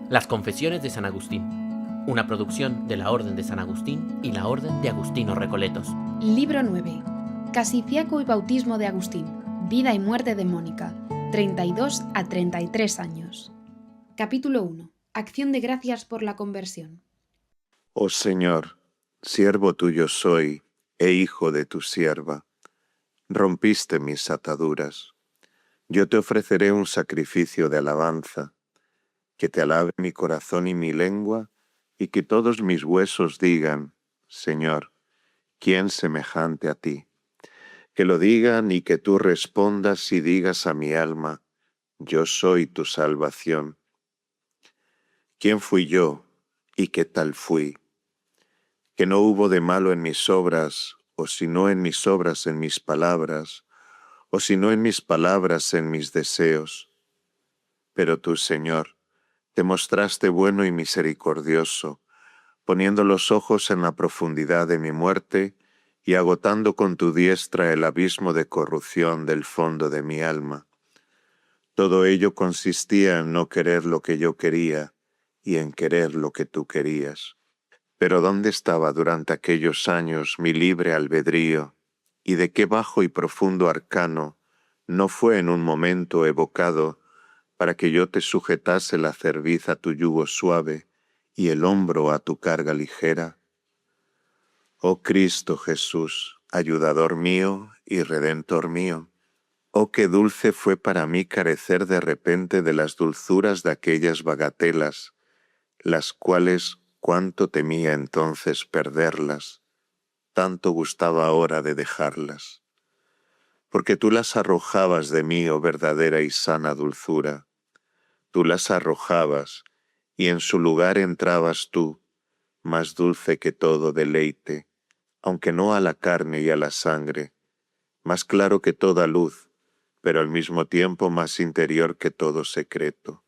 Las Confesiones de San Agustín, una producción de la Orden de San Agustín y la Orden de Agustinos Recoletos. Libro 9. Casifiaco y bautismo de Agustín. Vida y muerte de Mónica. 32 a 33 años. Capítulo 1. Acción de gracias por la conversión. Oh Señor, siervo tuyo soy, e hijo de tu sierva. Rompiste mis ataduras. Yo te ofreceré un sacrificio de alabanza, que te alabe mi corazón y mi lengua, y que todos mis huesos digan, Señor, ¿quién semejante a ti? Que lo digan y que tú respondas y digas a mi alma, yo soy tu salvación. ¿Quién fui yo y qué tal fui? Que no hubo de malo en mis obras, o si no en mis obras en mis palabras, o si no en mis palabras en mis deseos. Pero tú, Señor, te mostraste bueno y misericordioso, poniendo los ojos en la profundidad de mi muerte y agotando con tu diestra el abismo de corrupción del fondo de mi alma. Todo ello consistía en no querer lo que yo quería y en querer lo que tú querías. Pero ¿dónde estaba durante aquellos años mi libre albedrío? ¿Y de qué bajo y profundo arcano no fue en un momento evocado para que yo te sujetase la cerviz a tu yugo suave y el hombro a tu carga ligera? Oh Cristo Jesús, ayudador mío y redentor mío, oh qué dulce fue para mí carecer de repente de las dulzuras de aquellas bagatelas, las cuales cuánto temía entonces perderlas, tanto gustaba ahora de dejarlas. Porque tú las arrojabas de mí, oh verdadera y sana dulzura. Tú las arrojabas, y en su lugar entrabas tú, más dulce que todo deleite, aunque no a la carne y a la sangre, más claro que toda luz, pero al mismo tiempo más interior que todo secreto,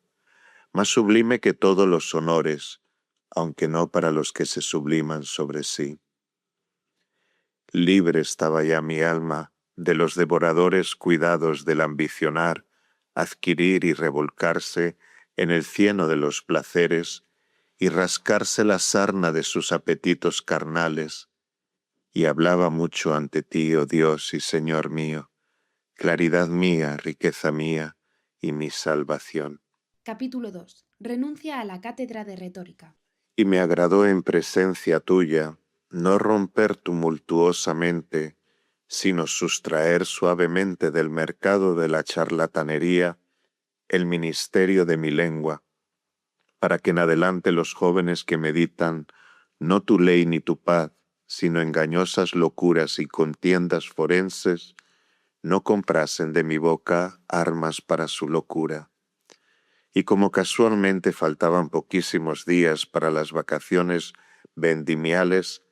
más sublime que todos los honores, aunque no para los que se subliman sobre sí. Libre estaba ya mi alma de los devoradores cuidados del ambicionar, adquirir y revolcarse en el cieno de los placeres y rascarse la sarna de sus apetitos carnales, y hablaba mucho ante ti, oh Dios y Señor mío, claridad mía, riqueza mía y mi salvación. Capítulo 2. Renuncia a la cátedra de retórica. Y me agradó en presencia tuya no romper tumultuosamente, sino sustraer suavemente del mercado de la charlatanería el ministerio de mi lengua, para que en adelante los jóvenes que meditan no tu ley ni tu paz, sino engañosas locuras y contiendas forenses, no comprasen de mi boca armas para su locura. Y como casualmente faltaban poquísimos días para las vacaciones vendimiales,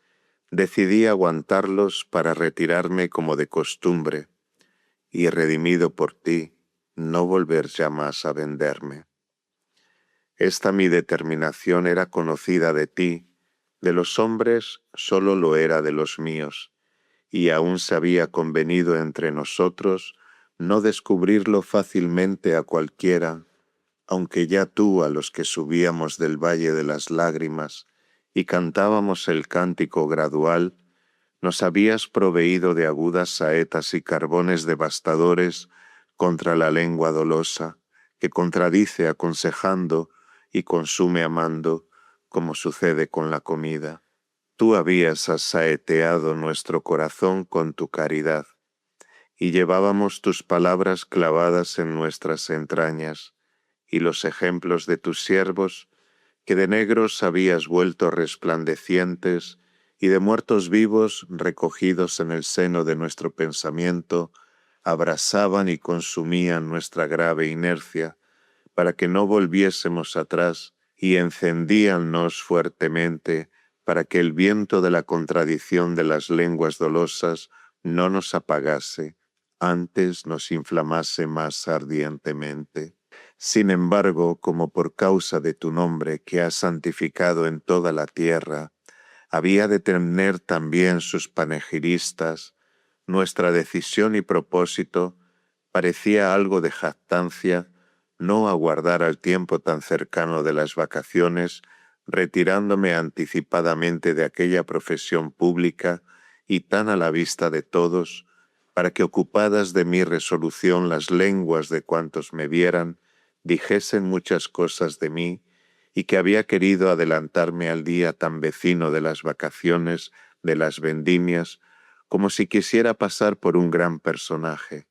decidí aguantarlos para retirarme como de costumbre, y redimido por ti, no volver ya más a venderme. Esta mi determinación era conocida de ti, de los hombres solo lo era de los míos, y aún se había convenido entre nosotros no descubrirlo fácilmente a cualquiera, aunque ya tú a los que subíamos del valle de las lágrimas y cantábamos el cántico gradual, nos habías proveído de agudas saetas y carbones devastadores contra la lengua dolosa, que contradice aconsejando y consume amando, como sucede con la comida. Tú habías asaeteado nuestro corazón con tu caridad, y llevábamos tus palabras clavadas en nuestras entrañas, y los ejemplos de tus siervos, que de negros habías vuelto resplandecientes, y de muertos vivos recogidos en el seno de nuestro pensamiento, abrasaban y consumían nuestra grave inercia, para que no volviésemos atrás, y encendíannos fuertemente, para que el viento de la contradicción de las lenguas dolosas no nos apagase, antes nos inflamase más ardientemente. Sin embargo, como por causa de tu nombre que has santificado en toda la tierra, había de tener también sus panegiristas, nuestra decisión y propósito parecía algo de jactancia, no aguardar al tiempo tan cercano de las vacaciones, retirándome anticipadamente de aquella profesión pública y tan a la vista de todos, para que ocupadas de mi resolución las lenguas de cuantos me vieran, dijesen muchas cosas de mí, y que había querido adelantarme al día tan vecino de las vacaciones, de las vendimias, como si quisiera pasar por un gran personaje.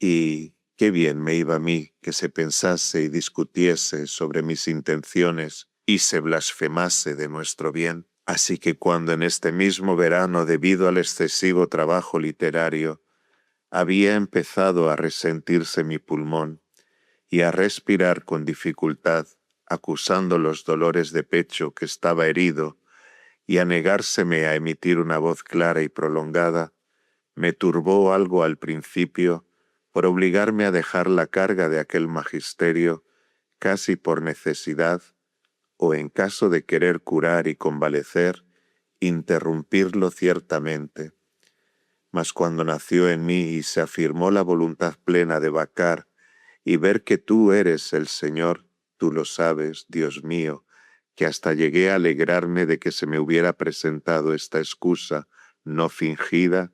Y qué bien me iba a mí que se pensase y discutiese sobre mis intenciones y se blasfemase de nuestro bien. Así que cuando en este mismo verano, debido al excesivo trabajo literario, había empezado a resentirse mi pulmón y a respirar con dificultad, acusando los dolores de pecho que estaba herido, y a negárseme a emitir una voz clara y prolongada, me turbó algo al principio por obligarme a dejar la carga de aquel magisterio casi por necesidad, o en caso de querer curar y convalecer, interrumpirlo ciertamente. Mas cuando nació en mí y se afirmó la voluntad plena de vacar y ver que tú eres el Señor, tú lo sabes, Dios mío, que hasta llegué a alegrarme de que se me hubiera presentado esta excusa no fingida,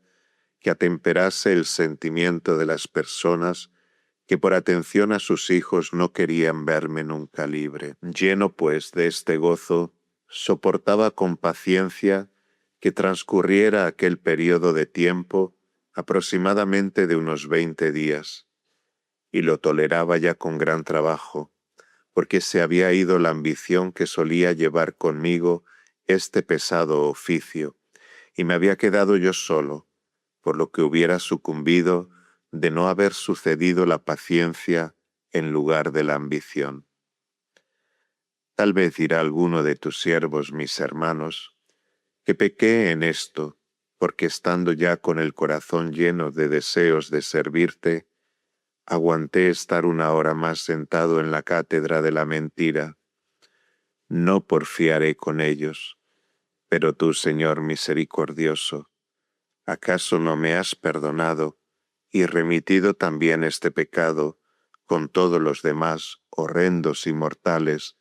que atemperase el sentimiento de las personas que por atención a sus hijos no querían verme nunca libre. Lleno, pues, de este gozo, soportaba con paciencia que transcurriera aquel periodo de tiempo, aproximadamente de unos 20 días, y lo toleraba ya con gran trabajo, porque se había ido la ambición que solía llevar conmigo este pesado oficio, y me había quedado yo solo, por lo que hubiera sucumbido de no haber sucedido la paciencia en lugar de la ambición. Tal vez dirá alguno de tus siervos, mis hermanos, que pequé en esto, porque estando ya con el corazón lleno de deseos de servirte, aguanté estar una hora más sentado en la cátedra de la mentira. No porfiaré con ellos, pero tú, Señor misericordioso, ¿acaso no me has perdonado y remitido también este pecado con todos los demás horrendos y mortales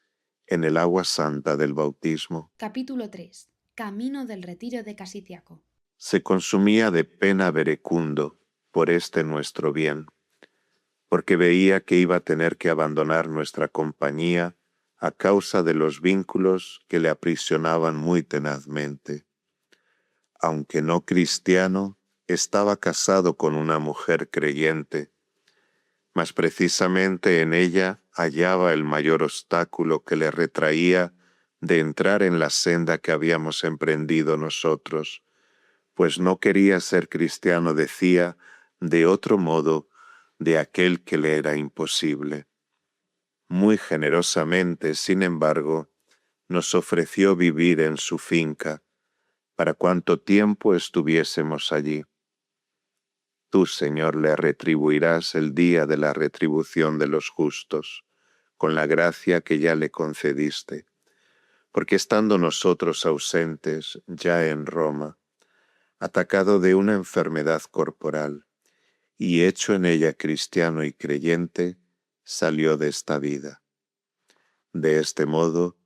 en el agua santa del bautismo? Capítulo 3. Camino del retiro de Casiciaco. Se consumía de pena Verecundo por este nuestro bien, porque veía que iba a tener que abandonar nuestra compañía a causa de los vínculos que le aprisionaban muy tenazmente. Aunque no cristiano, estaba casado con una mujer creyente, mas precisamente en ella hallaba el mayor obstáculo que le retraía de entrar en la senda que habíamos emprendido nosotros, pues no quería ser cristiano, decía, de otro modo de aquel que le era imposible. Muy generosamente, sin embargo, nos ofreció vivir en su finca, para cuanto tiempo estuviésemos allí. Tú, Señor, le retribuirás el día de la retribución de los justos, con la gracia que ya le concediste, porque estando nosotros ausentes ya en Roma, atacado de una enfermedad corporal, y hecho en ella cristiano y creyente, salió de esta vida. De este modo,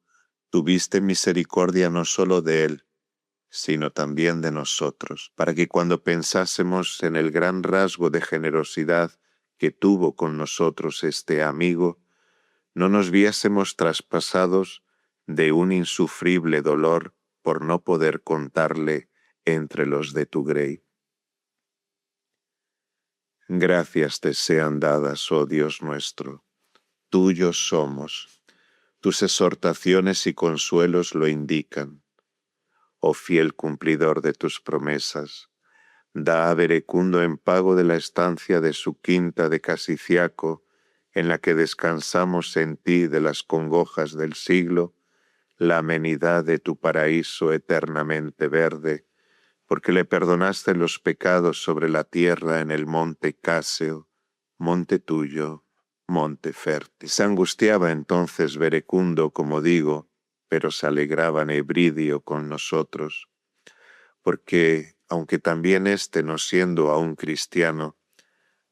tuviste misericordia no solo de él, sino también de nosotros, para que cuando pensásemos en el gran rasgo de generosidad que tuvo con nosotros este amigo, no nos viésemos traspasados de un insufrible dolor por no poder contarle entre los de tu grey. Gracias te sean dadas, oh Dios nuestro, tuyos somos, tus exhortaciones y consuelos lo indican. Oh fiel cumplidor de tus promesas, da a Verecundo en pago de la estancia de su quinta de Casiciaco, en la que descansamos en ti de las congojas del siglo, la amenidad de tu paraíso eternamente verde, porque le perdonaste los pecados sobre la tierra en el monte Caseo, monte tuyo, monte fértil. Se angustiaba entonces Verecundo, como digo, pero se alegraban Ebridio con nosotros, porque, aunque también éste no siendo aún cristiano,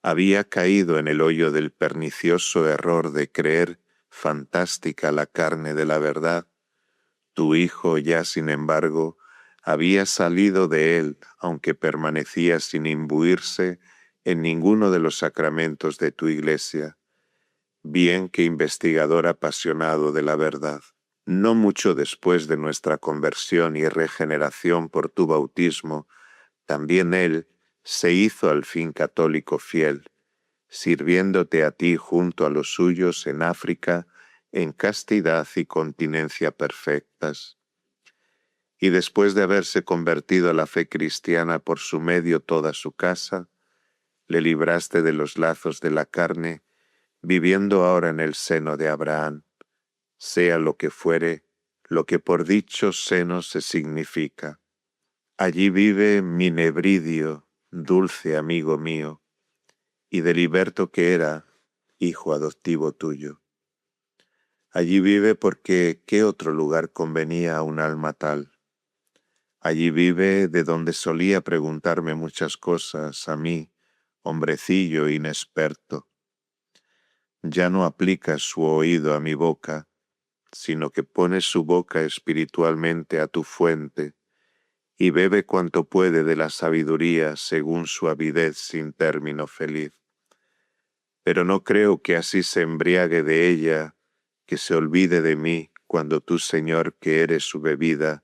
Había caído en el hoyo del pernicioso error de creer fantástica la carne de la verdad. Tu hijo ya, sin embargo, había salido de él, aunque permanecía sin imbuirse en ninguno de los sacramentos de tu iglesia, bien que investigador apasionado de la verdad. No mucho después de nuestra conversión y regeneración por tu bautismo, también él se hizo al fin católico fiel, sirviéndote a ti junto a los suyos en África en castidad y continencia perfectas. Y después de haberse convertido a la fe cristiana por su medio toda su casa, le libraste de los lazos de la carne, viviendo ahora en el seno de Abraham, sea lo que fuere, lo que por dicho seno se significa. Allí vive mi Nebridio, dulce amigo mío, y de liberto que era, hijo adoptivo tuyo. Allí vive porque ¿qué otro lugar convenía a un alma tal? Allí vive de donde solía preguntarme muchas cosas a mí, hombrecillo inexperto. Ya no aplica su oído a mi boca, sino que pone su boca espiritualmente a tu fuente y bebe cuanto puede de la sabiduría según su avidez sin término feliz. Pero no creo que así se embriague de ella, que se olvide de mí cuando tú, Señor, que eres su bebida,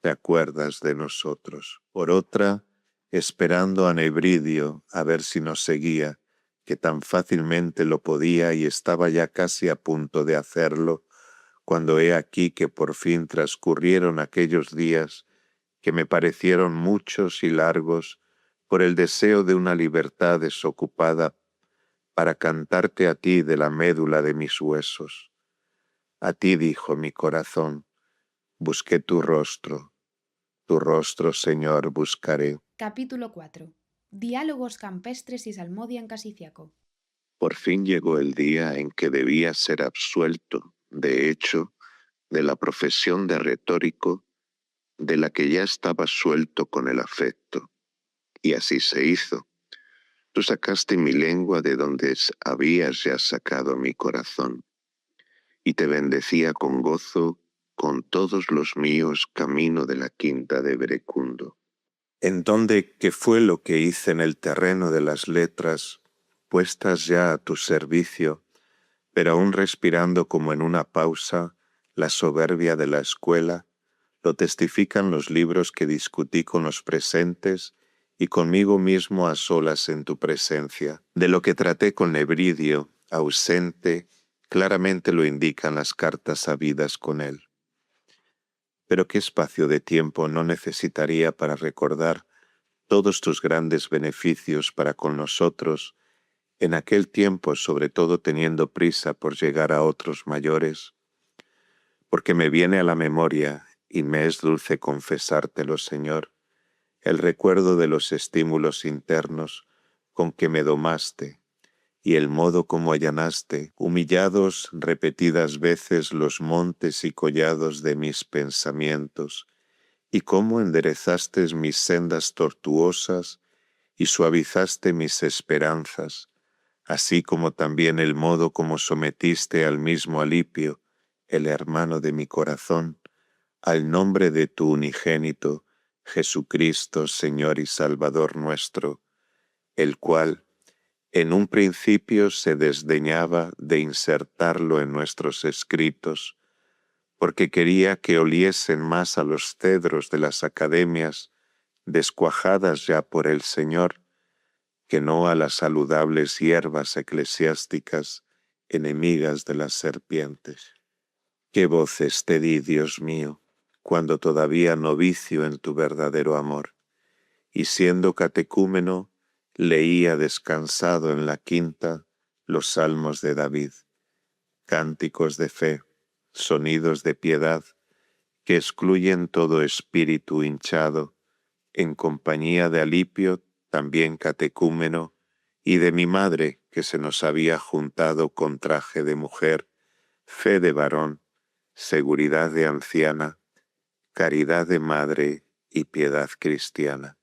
te acuerdas de nosotros. Por otra, esperando a Nebridio a ver si nos seguía, que tan fácilmente lo podía y estaba ya casi a punto de hacerlo, cuando he aquí que por fin transcurrieron aquellos días que me parecieron muchos y largos por el deseo de una libertad desocupada para cantarte a ti de la médula de mis huesos. A ti dijo mi corazón, busqué tu rostro, Señor, buscaré. Capítulo 4. Diálogos campestres y salmodia en Casiciaco. Por fin llegó el día en que debía ser absuelto, de hecho, de la profesión de retórico, de la que ya estaba suelto con el afecto. Y así se hizo. Tú sacaste mi lengua de donde habías ya sacado mi corazón, y te bendecía con gozo con todos los míos camino de la quinta de Verecundo. En donde, ¿qué fue lo que hice en el terreno de las letras, puestas ya a tu servicio, pero aún respirando como en una pausa la soberbia de la escuela? Lo testifican los libros que discutí con los presentes y conmigo mismo a solas en tu presencia. De lo que traté con Nebridio, ausente, claramente lo indican las cartas habidas con él. Pero qué espacio de tiempo no necesitaría para recordar todos tus grandes beneficios para con nosotros, en aquel tiempo, sobre todo teniendo prisa por llegar a otros mayores, porque me viene a la memoria, y me es dulce confesártelo, Señor, el recuerdo de los estímulos internos con que me domaste, y el modo como allanaste, humillados repetidas veces los montes y collados de mis pensamientos, y cómo enderezaste mis sendas tortuosas y suavizaste mis esperanzas, así como también el modo como sometiste al mismo Alipio, el hermano de mi corazón, al nombre de tu unigénito, Jesucristo, Señor y Salvador nuestro, el cual en un principio se desdeñaba de insertarlo en nuestros escritos, porque quería que oliesen más a los cedros de las academias, descuajadas ya por el Señor, que no a las saludables hierbas eclesiásticas, enemigas de las serpientes. ¿Qué voces te di, Dios mío, cuando todavía novicio en tu verdadero amor, y siendo catecúmeno, leía descansado en la quinta los salmos de David, cánticos de fe, sonidos de piedad, que excluyen todo espíritu hinchado, en compañía de Alipio, también catecúmeno, y de mi madre, que se nos había juntado con traje de mujer, fe de varón, seguridad de anciana, caridad de madre y piedad cristiana.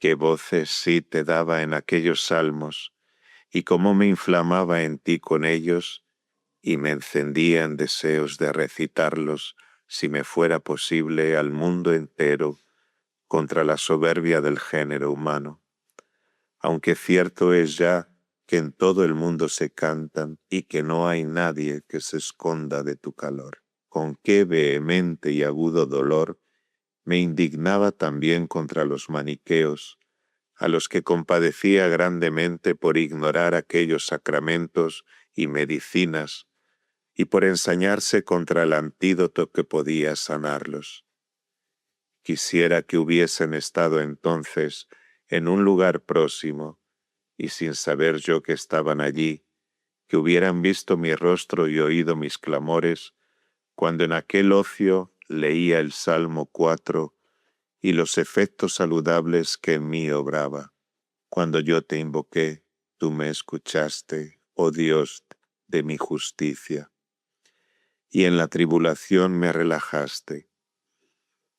qué voces sí te daba en aquellos salmos, y cómo me inflamaba en ti con ellos, y me encendía en deseos de recitarlos, si me fuera posible, al mundo entero, contra la soberbia del género humano. Aunque cierto es ya que en todo el mundo se cantan y que no hay nadie que se esconda de tu calor. Con qué vehemente y agudo dolor me indignaba también contra los maniqueos, a los que compadecía grandemente por ignorar aquellos sacramentos y medicinas y por ensañarse contra el antídoto que podía sanarlos. Quisiera que hubiesen estado entonces en un lugar próximo, y sin saber yo que estaban allí, que hubieran visto mi rostro y oído mis clamores, cuando en aquel ocio leía el Salmo 4 y los efectos saludables que en mí obraba. Cuando yo te invoqué, tú me escuchaste, oh Dios de mi justicia, y en la tribulación me relajaste.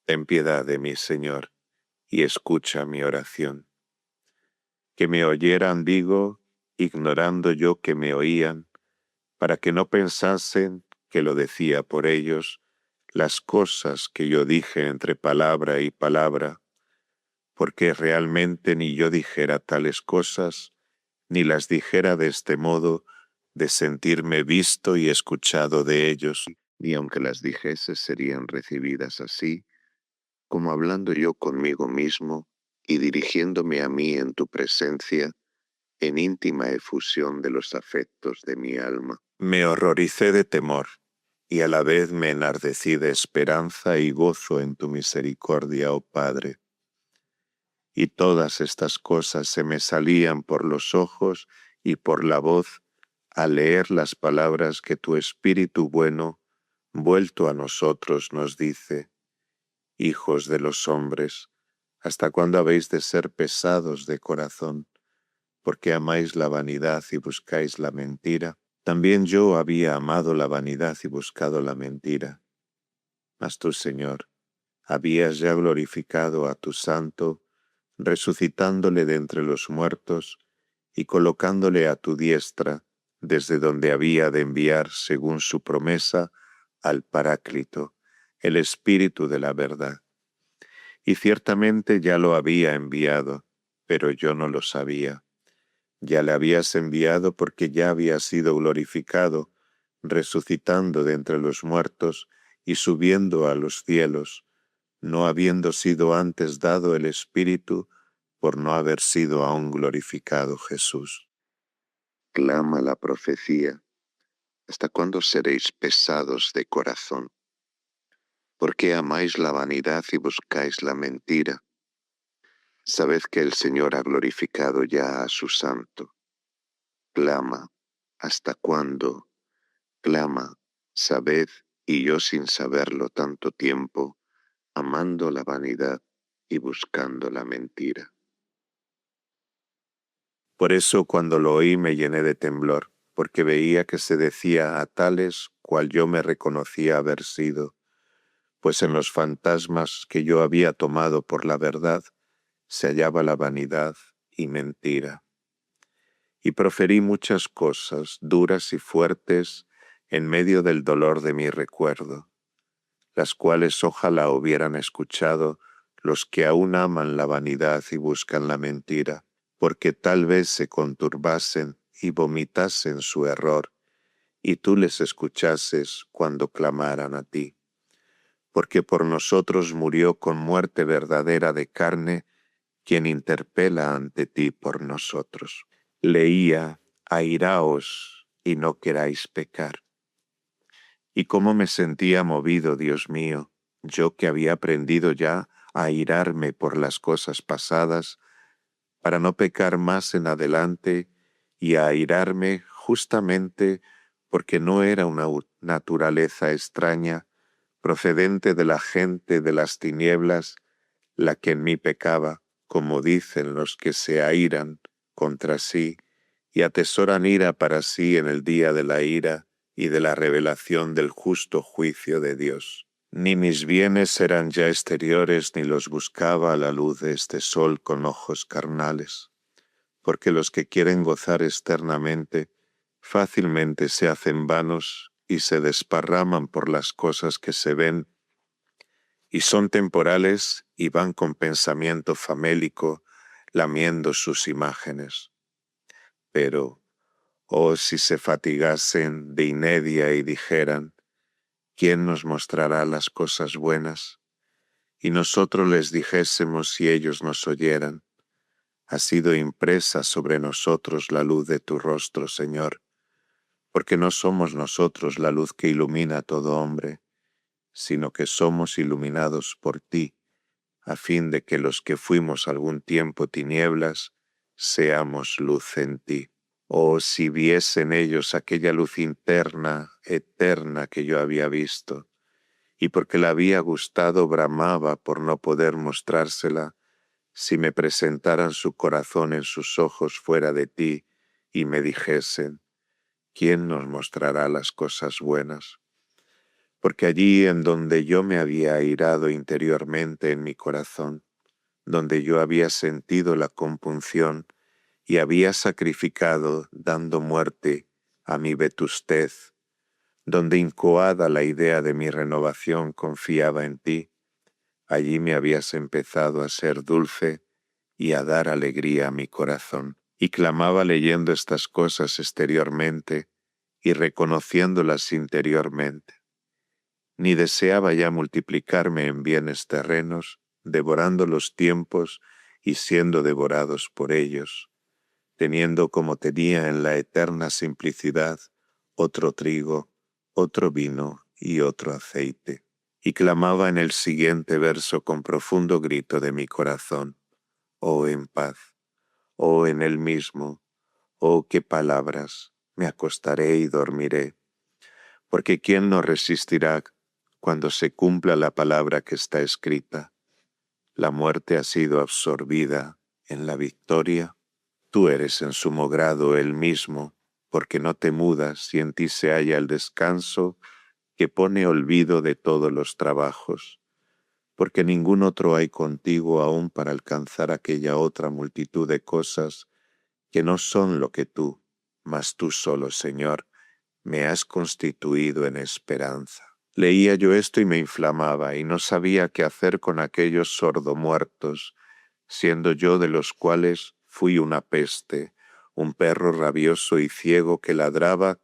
Ten piedad de mí, Señor, y escucha mi oración. Que me oyeran, digo, ignorando yo que me oían, para que no pensasen que lo decía por ellos, las cosas que yo dije entre palabra y palabra, porque realmente ni yo dijera tales cosas, ni las dijera de este modo, de sentirme visto y escuchado de ellos, ni aunque las dijese serían recibidas así, como hablando yo conmigo mismo y dirigiéndome a mí en tu presencia, en íntima efusión de los afectos de mi alma. Me horroricé de temor, y a la vez me enardecí de esperanza y gozo en tu misericordia, oh Padre. Y todas estas cosas se me salían por los ojos y por la voz al leer las palabras que tu Espíritu bueno, vuelto a nosotros, nos dice: Hijos de los hombres, ¿hasta cuándo habéis de ser pesados de corazón? Porque amáis la vanidad y buscáis la mentira. También yo había amado la vanidad y buscado la mentira. Mas tú, Señor, habías ya glorificado a tu Santo, resucitándole de entre los muertos y colocándole a tu diestra, desde donde había de enviar, según su promesa, al Paráclito, el Espíritu de la verdad. Y ciertamente ya lo había enviado, pero yo no lo sabía. Ya le habías enviado porque ya había sido glorificado, resucitando de entre los muertos y subiendo a los cielos, no habiendo sido antes dado el Espíritu por no haber sido aún glorificado Jesús. Clama la profecía: ¿hasta cuándo seréis pesados de corazón? ¿Por qué amáis la vanidad y buscáis la mentira? Sabed que el Señor ha glorificado ya a su Santo. Clama: ¿hasta cuándo? Clama: sabed, y yo sin saberlo tanto tiempo, amando la vanidad y buscando la mentira. Por eso cuando lo oí me llené de temblor, porque veía que se decía a tales cual yo me reconocía haber sido, pues en los fantasmas que yo había tomado por la verdad se hallaba la vanidad y mentira. Y proferí muchas cosas duras y fuertes en medio del dolor de mi recuerdo, las cuales ojalá hubieran escuchado los que aún aman la vanidad y buscan la mentira, porque tal vez se conturbasen y vomitasen su error, y tú les escuchases cuando clamaran a ti. Porque por nosotros murió con muerte verdadera de carne quien interpela ante ti por nosotros. Leía: airaos y no queráis pecar. Y cómo me sentía movido, Dios mío, yo que había aprendido ya a airarme por las cosas pasadas, para no pecar más en adelante, y a airarme justamente porque no era una naturaleza extraña, procedente de la gente de las tinieblas, la que en mí pecaba, como dicen los que se airan contra sí y atesoran ira para sí en el día de la ira y de la revelación del justo juicio de Dios. Ni mis bienes eran ya exteriores, ni los buscaba a la luz de este sol con ojos carnales, porque los que quieren gozar externamente fácilmente se hacen vanos y se desparraman por las cosas que se ven, y son temporales y van con pensamiento famélico, lamiendo sus imágenes. Pero, oh, si se fatigasen de inedia y dijeran, ¿quién nos mostrará las cosas buenas? Y nosotros les dijésemos si ellos nos oyeran, ha sido impresa sobre nosotros la luz de tu rostro, Señor, porque no somos nosotros la luz que ilumina a todo hombre, sino que somos iluminados por ti, a fin de que los que fuimos algún tiempo tinieblas, seamos luz en ti. Oh, si viesen ellos aquella luz interna, eterna que yo había visto, y porque la había gustado bramaba por no poder mostrársela, si me presentaran su corazón en sus ojos fuera de ti y me dijesen, ¿quién nos mostrará las cosas buenas? Porque allí en donde yo me había airado interiormente en mi corazón, donde yo había sentido la compunción y había sacrificado dando muerte a mi vetustez, donde incoada la idea de mi renovación confiaba en ti, allí me habías empezado a ser dulce y a dar alegría a mi corazón. Y clamaba leyendo estas cosas exteriormente y reconociéndolas interiormente. Ni deseaba ya multiplicarme en bienes terrenos, devorando los tiempos y siendo devorados por ellos, teniendo como tenía en la eterna simplicidad otro trigo, otro vino y otro aceite. Y clamaba en el siguiente verso con profundo grito de mi corazón, oh en paz, oh en el mismo, oh qué palabras, me acostaré y dormiré, porque ¿quién no resistirá cuando se cumpla la palabra que está escrita? La muerte ha sido absorbida en la victoria. Tú eres en sumo grado el mismo, porque no te mudas y en ti se halla el descanso que pone olvido de todos los trabajos, porque ningún otro hay contigo aún para alcanzar aquella otra multitud de cosas que no son lo que tú, mas tú solo, Señor, me has constituido en esperanza. Leía yo esto y me inflamaba, y no sabía qué hacer con aquellos sordomuertos, siendo yo de los cuales fui una peste, un perro rabioso y ciego que ladraba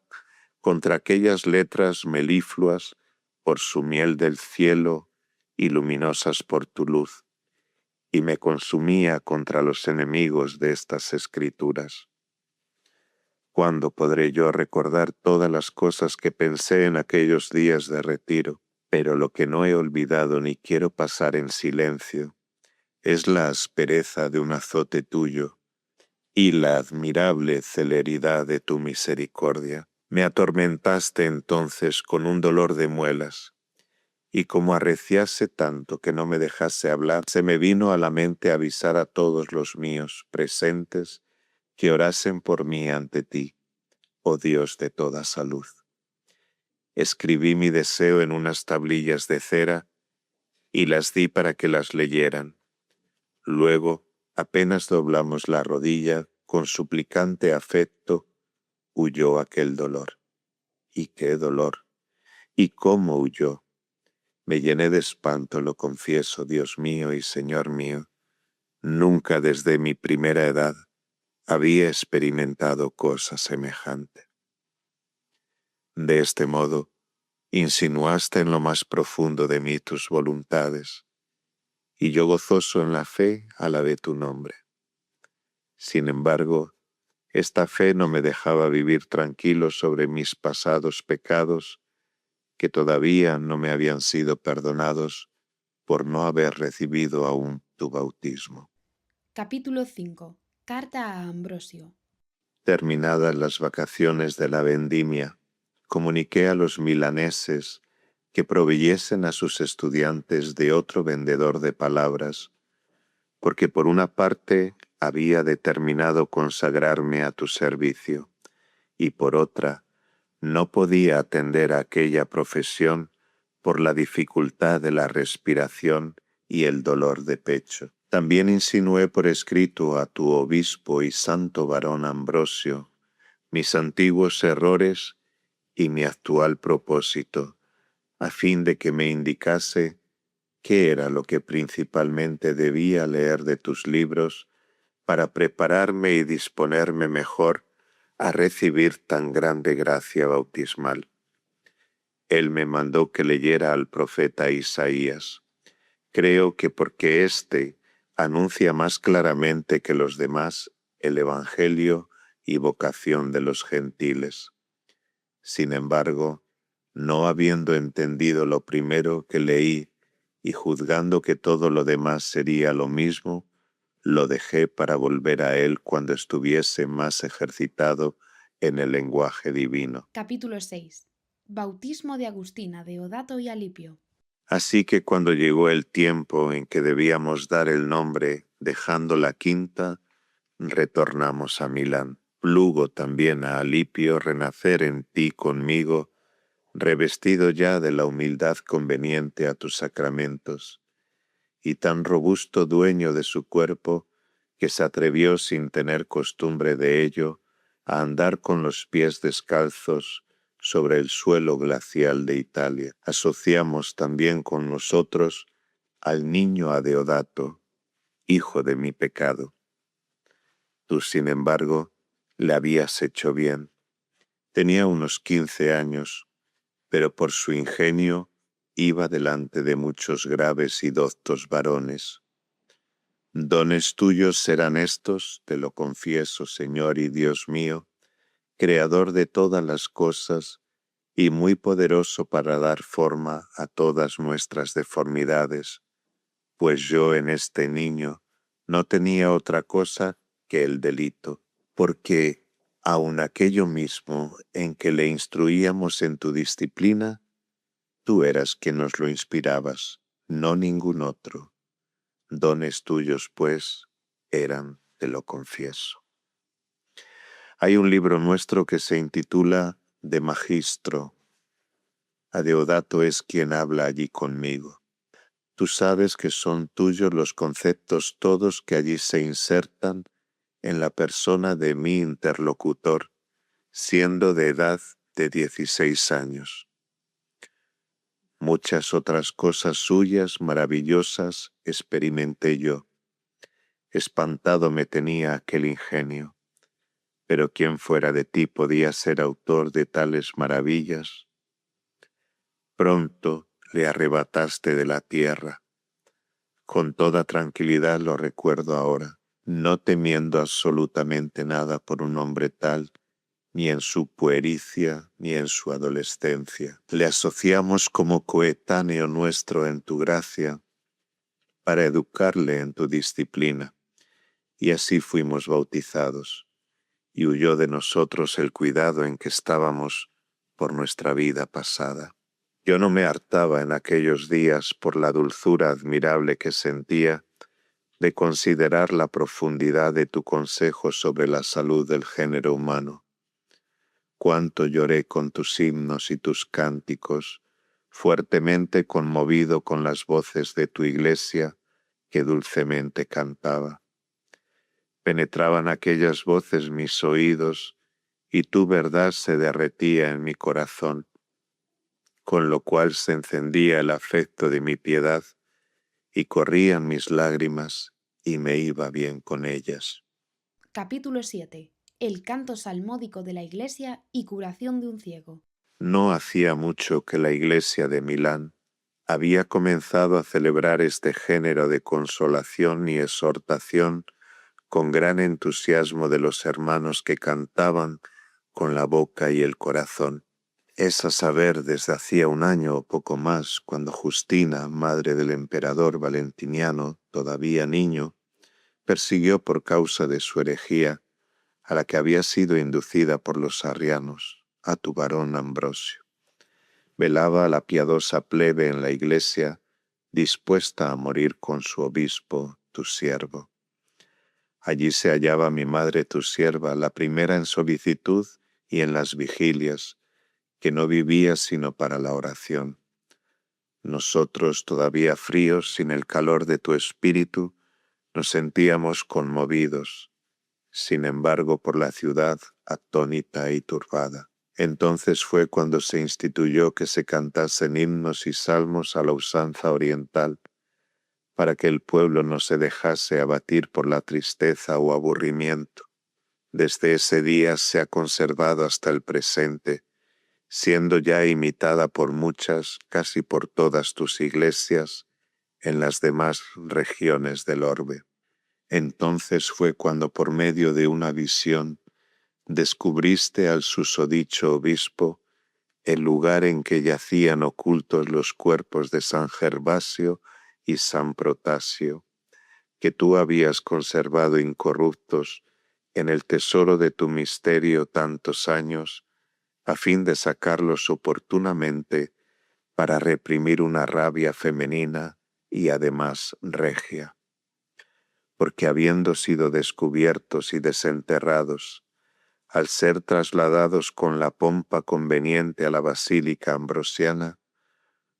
contra aquellas letras melifluas por su miel del cielo y luminosas por tu luz, y me consumía contra los enemigos de estas escrituras. ¿Cuándo podré yo recordar todas las cosas que pensé en aquellos días de retiro? Pero lo que no he olvidado ni quiero pasar en silencio es la aspereza de un azote tuyo y la admirable celeridad de tu misericordia. Me atormentaste entonces con un dolor de muelas, y como arreciase tanto que no me dejase hablar, se me vino a la mente avisar a todos los míos presentes que orasen por mí ante ti, oh Dios de toda salud. Escribí mi deseo en unas tablillas de cera y las di para que las leyeran. Luego, apenas doblamos la rodilla, con suplicante afecto, huyó aquel dolor. ¿Y qué dolor? ¿Y cómo huyó? Me llené de espanto, lo confieso, Dios mío y Señor mío. Nunca desde mi primera edad había experimentado cosa semejante. De este modo, insinuaste en lo más profundo de mí tus voluntades, y yo gozoso en la fe alabé tu nombre. Sin embargo, esta fe no me dejaba vivir tranquilo sobre mis pasados pecados, que todavía no me habían sido perdonados por no haber recibido aún tu bautismo. Capítulo 5. Carta a Ambrosio. Terminadas las vacaciones de la vendimia, comuniqué a los milaneses que proveyesen a sus estudiantes de otro vendedor de palabras, porque por una parte había determinado consagrarme a tu servicio, y por otra no podía atender a aquella profesión por la dificultad de la respiración y el dolor de pecho. También insinué por escrito a tu obispo y santo varón Ambrosio mis antiguos errores y mi actual propósito, a fin de que me indicase qué era lo que principalmente debía leer de tus libros para prepararme y disponerme mejor a recibir tan grande gracia bautismal. Él me mandó que leyera al profeta Isaías. Creo que porque éste anuncia más claramente que los demás el Evangelio y vocación de los gentiles. Sin embargo, no habiendo entendido lo primero que leí y juzgando que todo lo demás sería lo mismo, lo dejé para volver a él cuando estuviese más ejercitado en el lenguaje divino. Capítulo 6. Bautismo de Agustina, Deodato y Alipio. Así que cuando llegó el tiempo en que debíamos dar el nombre, dejando la quinta, retornamos a Milán. Plugo también a Alipio renacer en ti conmigo, revestido ya de la humildad conveniente a tus sacramentos, y tan robusto dueño de su cuerpo que se atrevió sin tener costumbre de ello a andar con los pies descalzos sobre el suelo glacial de Italia. Asociamos también con nosotros al niño Adeodato, hijo de mi pecado. Tú, sin embargo, le habías hecho bien. Tenía unos 15 años, pero por su ingenio iba delante de muchos graves y doctos varones. Dones tuyos serán estos, te lo confieso, Señor y Dios mío, creador de todas las cosas y muy poderoso para dar forma a todas nuestras deformidades, pues yo en este niño no tenía otra cosa que el delito, porque aun aquello mismo en que le instruíamos en tu disciplina, tú eras quien nos lo inspirabas, no ningún otro. Dones tuyos, pues, eran, te lo confieso. Hay un libro nuestro que se intitula De Magistro. Adeodato es quien habla allí conmigo. Tú sabes que son tuyos los conceptos todos que allí se insertan en la persona de mi interlocutor, siendo de edad de 16 años. Muchas otras cosas suyas maravillosas experimenté yo. Espantado me tenía aquel ingenio. Pero ¿quién fuera de ti podía ser autor de tales maravillas? Pronto le arrebataste de la tierra. Con toda tranquilidad lo recuerdo ahora, no temiendo absolutamente nada por un hombre tal, ni en su puericia, ni en su adolescencia. Le asociamos como coetáneo nuestro en tu gracia, para educarle en tu disciplina, y así fuimos bautizados, y huyó de nosotros el cuidado en que estábamos por nuestra vida pasada. Yo no me hartaba en aquellos días por la dulzura admirable que sentía de considerar la profundidad de tu consejo sobre la salud del género humano. Cuánto lloré con tus himnos y tus cánticos, fuertemente conmovido con las voces de tu iglesia que dulcemente cantaba. Penetraban aquellas voces mis oídos y tu verdad se derretía en mi corazón, con lo cual se encendía el afecto de mi piedad y corrían mis lágrimas y me iba bien con ellas. Capítulo 7. El canto salmódico de la Iglesia y curación de un ciego. No hacía mucho que la Iglesia de Milán había comenzado a celebrar este género de consolación y exhortación con gran entusiasmo de los hermanos que cantaban con la boca y el corazón. Es a saber desde hacía un año o poco más, cuando Justina, madre del emperador Valentiniano, todavía niño, persiguió por causa de su herejía a la que había sido inducida por los arrianos, a tu varón Ambrosio. Velaba a la piadosa plebe en la iglesia, dispuesta a morir con su obispo, tu siervo. Allí se hallaba mi madre tu sierva, la primera en solicitud y en las vigilias, que no vivía sino para la oración. Nosotros, todavía fríos, sin el calor de tu espíritu, nos sentíamos conmovidos, sin embargo, por la ciudad atónita y turbada. Entonces fue cuando se instituyó que se cantasen himnos y salmos a la usanza oriental, para que el pueblo no se dejase abatir por la tristeza o aburrimiento. Desde ese día se ha conservado hasta el presente, siendo ya imitada por muchas, casi por todas tus iglesias, en las demás regiones del orbe. Entonces fue cuando por medio de una visión descubriste al susodicho obispo el lugar en que yacían ocultos los cuerpos de San Gervasio y San Protasio, que tú habías conservado incorruptos en el tesoro de tu misterio tantos años, a fin de sacarlos oportunamente para reprimir una rabia femenina y además regia. Porque habiendo sido descubiertos y desenterrados, al ser trasladados con la pompa conveniente a la Basílica Ambrosiana,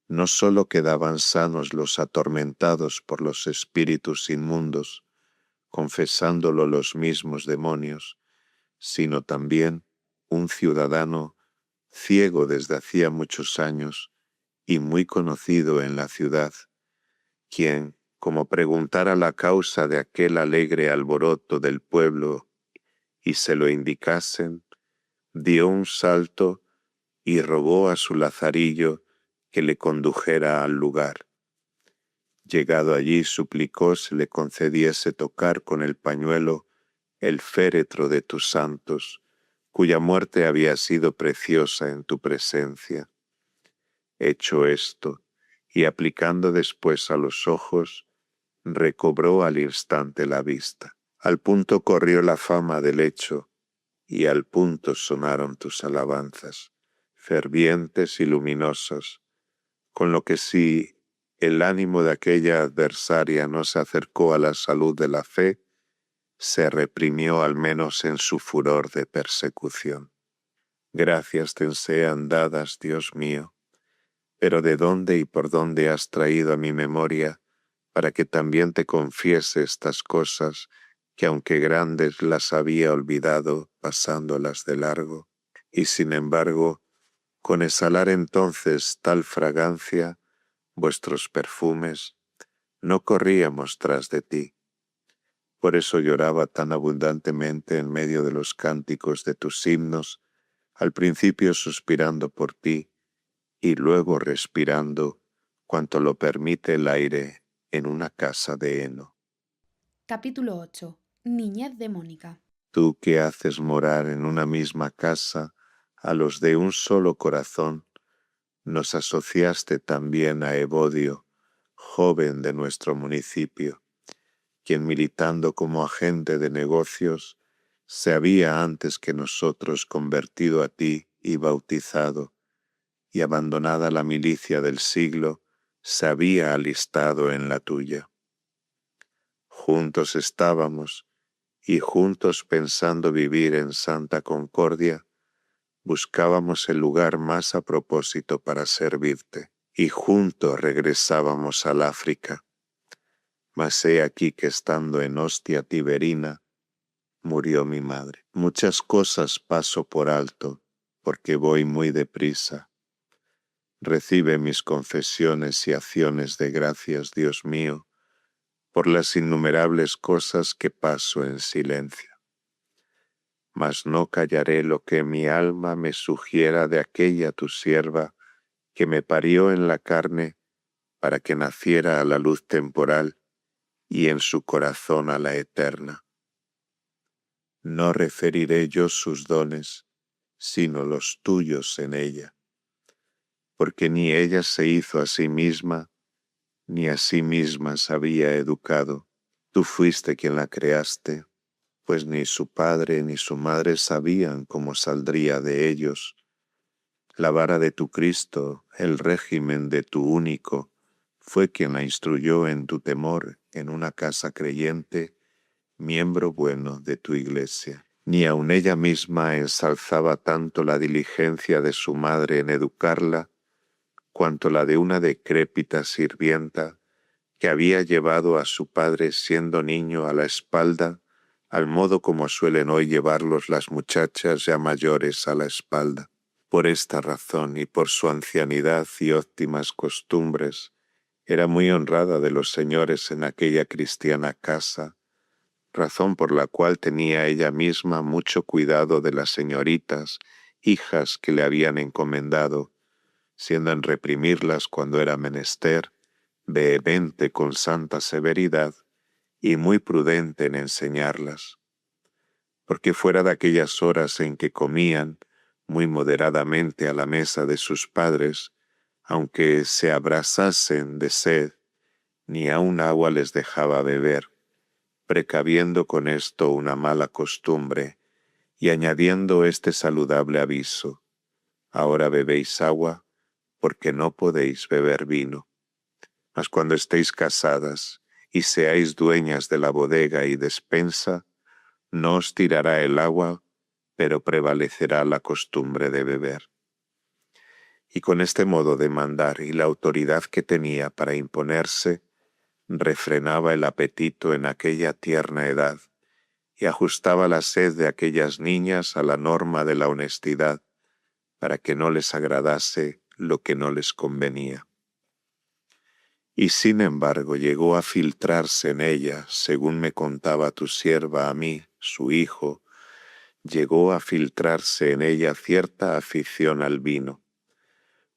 no sólo quedaban sanos los atormentados por los espíritus inmundos, confesándolo los mismos demonios, sino también un ciudadano ciego desde hacía muchos años y muy conocido en la ciudad, quien, como preguntara la causa de aquel alegre alboroto del pueblo y se lo indicasen, dio un salto y rogó a su lazarillo que le condujera al lugar. Llegado allí, suplicó se le concediese tocar con el pañuelo el féretro de tus santos, cuya muerte había sido preciosa en tu presencia. Hecho esto, y aplicando después a los ojos, recobró al instante la vista. Al punto corrió la fama del hecho, y al punto sonaron tus alabanzas, fervientes y luminosas, con lo que si el ánimo de aquella adversaria no se acercó a la salud de la fe, se reprimió al menos en su furor de persecución. Gracias te sean dadas, Dios mío, pero ¿de dónde y por dónde has traído a mi memoria para que también te confiese estas cosas que aunque grandes las había olvidado pasándolas de largo? Y sin embargo, con exhalar entonces tal fragancia, vuestros perfumes, no corríamos tras de ti. Por eso lloraba tan abundantemente en medio de los cánticos de tus himnos, al principio suspirando por ti y luego respirando cuanto lo permite el aire en una casa de heno. Capítulo 8. Niñez de Mónica. Tú que haces morar en una misma casa a los de un solo corazón, nos asociaste también a Evodio, joven de nuestro municipio, quien militando como agente de negocios, se había antes que nosotros convertido a ti y bautizado, y abandonada la milicia del siglo, se había alistado en la tuya. Juntos estábamos, y juntos pensando vivir en santa concordia, buscábamos el lugar más a propósito para servirte, y juntos regresábamos al África. Mas he aquí que estando en Ostia Tiberina, murió mi madre. Muchas cosas paso por alto, porque voy muy deprisa. Recibe mis confesiones y acciones de gracias, Dios mío, por las innumerables cosas que paso en silencio. Mas no callaré lo que mi alma me sugiera de aquella tu sierva que me parió en la carne para que naciera a la luz temporal y en su corazón a la eterna. No referiré yo sus dones, sino los tuyos en ella, porque ni ella se hizo a sí misma, ni a sí misma se había educado. Tú fuiste quien la creaste, pues ni su padre ni su madre sabían cómo saldría de ellos. La vara de tu Cristo, el régimen de tu único, fue quien la instruyó en tu temor en una casa creyente, miembro bueno de tu iglesia. Ni aun ella misma ensalzaba tanto la diligencia de su madre en educarla, cuanto la de una decrépita sirvienta que había llevado a su padre siendo niño a la espalda, al modo como suelen hoy llevarlos las muchachas ya mayores a la espalda. Por esta razón y por su ancianidad y óptimas costumbres, era muy honrada de los señores en aquella cristiana casa, razón por la cual tenía ella misma mucho cuidado de las señoritas, hijas que le habían encomendado, siendo en reprimirlas cuando era menester, vehemente con santa severidad y muy prudente en enseñarlas. Porque fuera de aquellas horas en que comían muy moderadamente a la mesa de sus padres, aunque se abrasasen de sed, ni aun agua les dejaba beber, precaviendo con esto una mala costumbre y añadiendo este saludable aviso: ahora bebéis agua porque no podéis beber vino. Mas cuando estéis casadas y seáis dueñas de la bodega y despensa, no os tirará el agua, pero prevalecerá la costumbre de beber. Y con este modo de mandar y la autoridad que tenía para imponerse, refrenaba el apetito en aquella tierna edad y ajustaba la sed de aquellas niñas a la norma de la honestidad, para que no les agradase lo que no les convenía. Y sin embargo llegó a filtrarse en ella, según me contaba tu sierva a mí, su hijo, llegó a filtrarse en ella cierta afición al vino,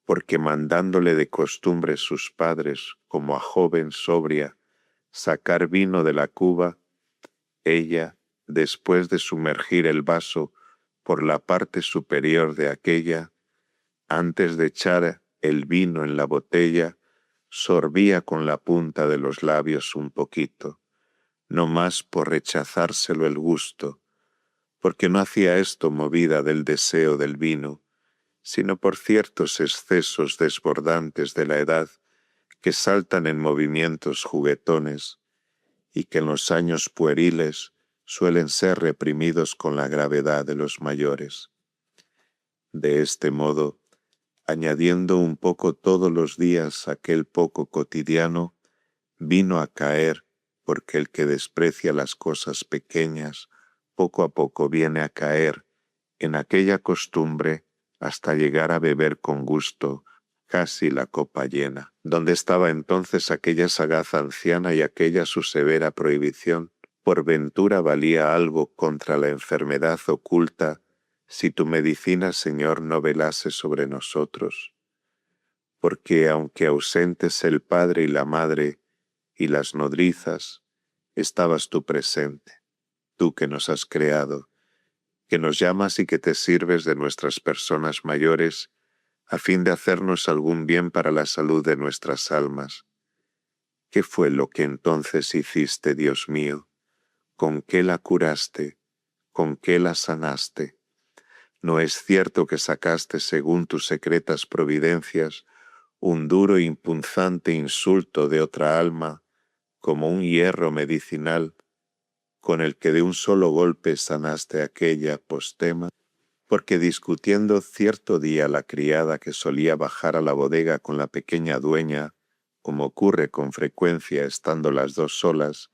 porque mandándole de costumbre sus padres, como a joven sobria, sacar vino de la cuba, ella, después de sumergir el vaso por la parte superior de aquella, antes de echar el vino en la botella, sorbía con la punta de los labios un poquito, no más por rechazárselo el gusto, porque no hacía esto movida del deseo del vino, sino por ciertos excesos desbordantes de la edad que saltan en movimientos juguetones y que en los años pueriles suelen ser reprimidos con la gravedad de los mayores. De este modo, añadiendo un poco todos los días aquel poco cotidiano, vino a caer, porque el que desprecia las cosas pequeñas, poco a poco viene a caer en aquella costumbre hasta llegar a beber con gusto casi la copa llena. ¿Dónde estaba entonces aquella sagaz anciana y aquella su severa prohibición? ¿Por ventura valía algo contra la enfermedad oculta si tu medicina, Señor, no velase sobre nosotros? Porque aunque ausentes el padre y la madre y las nodrizas, estabas tú presente, tú que nos has creado, que nos llamas y que te sirves de nuestras personas mayores a fin de hacernos algún bien para la salud de nuestras almas. ¿Qué fue lo que entonces hiciste, Dios mío? ¿Con qué la curaste? ¿Con qué la sanaste? ¿No es cierto que sacaste, según tus secretas providencias, un duro e impunzante insulto de otra alma, como un hierro medicinal, con el que de un solo golpe sanaste aquella postema? Porque discutiendo cierto día la criada que solía bajar a la bodega con la pequeña dueña, como ocurre con frecuencia estando las dos solas,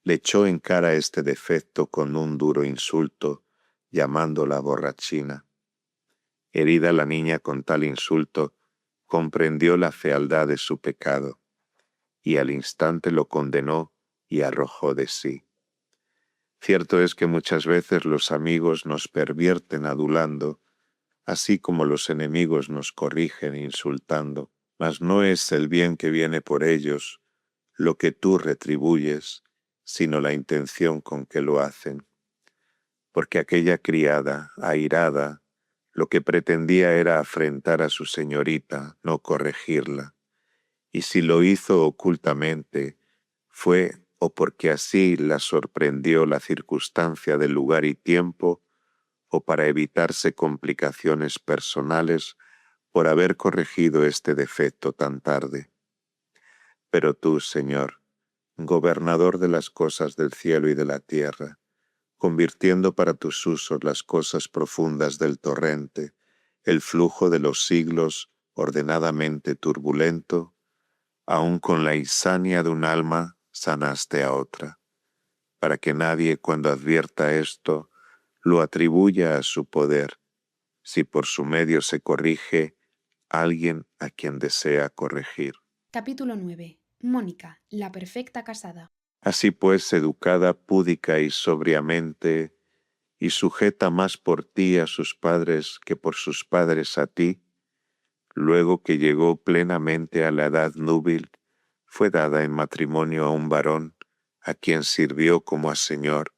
le echó en cara este defecto con un duro insulto, llamándola borrachina. Herida la niña con tal insulto, comprendió la fealdad de su pecado, y al instante lo condenó y arrojó de sí. Cierto es que muchas veces los amigos nos pervierten adulando, así como los enemigos nos corrigen insultando, mas no es el bien que viene por ellos lo que tú retribuyes, sino la intención con que lo hacen. Porque aquella criada, airada, lo que pretendía era afrentar a su señorita, no corregirla, y si lo hizo ocultamente, fue o porque así la sorprendió la circunstancia del lugar y tiempo, o para evitarse complicaciones personales por haber corregido este defecto tan tarde. Pero tú, Señor, gobernador de las cosas del cielo y de la tierra, convirtiendo para tus usos las cosas profundas del torrente, el flujo de los siglos ordenadamente turbulento, aun con la insania de un alma sanaste a otra, para que nadie cuando advierta esto lo atribuya a su poder, si por su medio se corrige alguien a quien desea corregir. Capítulo 9. Mónica, la perfecta casada. Así pues, educada, púdica y sobriamente, y sujeta más por ti a sus padres que por sus padres a ti, luego que llegó plenamente a la edad núbil, fue dada en matrimonio a un varón, a quien sirvió como a señor,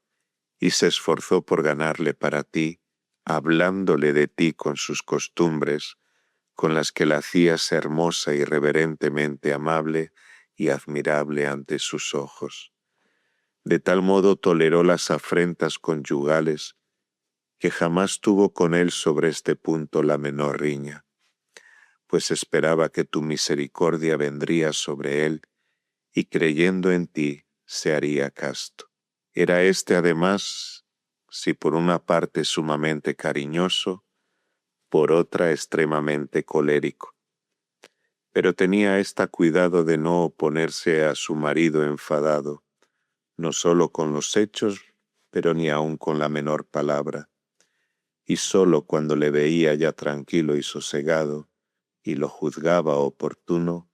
y se esforzó por ganarle para ti, hablándole de ti con sus costumbres, con las que la hacías hermosa y reverentemente amable y admirable ante sus ojos. De tal modo toleró las afrentas conyugales, que jamás tuvo con él sobre este punto la menor riña, pues esperaba que tu misericordia vendría sobre él, y creyendo en ti se haría casto. Era éste además, si por una parte sumamente cariñoso, por otra extremadamente colérico. Pero tenía ésta cuidado de no oponerse a su marido enfadado, no sólo con los hechos, pero ni aun con la menor palabra. Y sólo cuando le veía ya tranquilo y sosegado, y lo juzgaba oportuno,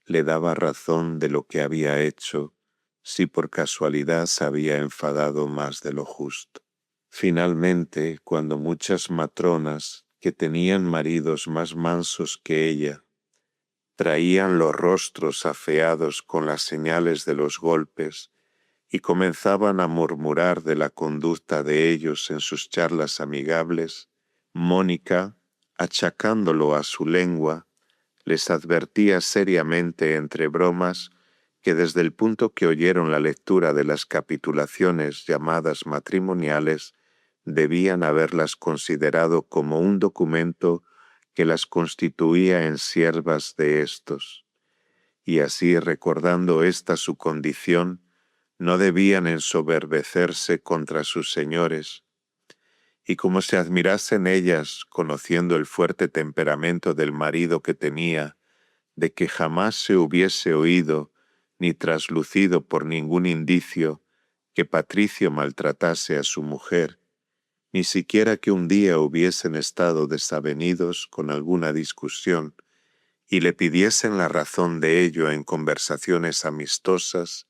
le daba razón de lo que había hecho, si por casualidad se había enfadado más de lo justo. Finalmente, cuando muchas matronas, que tenían maridos más mansos que ella, traían los rostros afeados con las señales de los golpes y comenzaban a murmurar de la conducta de ellos en sus charlas amigables, Mónica, achacándolo a su lengua, les advertía seriamente entre bromas que desde el punto que oyeron la lectura de las capitulaciones llamadas matrimoniales, debían haberlas considerado como un documento que las constituía en siervas de éstos, y así, recordando esta su condición, no debían ensoberbecerse contra sus señores, y como se admirasen ellas, conociendo el fuerte temperamento del marido que tenía, de que jamás se hubiese oído ni traslucido por ningún indicio que Patricio maltratase a su mujer, ni siquiera que un día hubiesen estado desavenidos con alguna discusión y le pidiesen la razón de ello en conversaciones amistosas,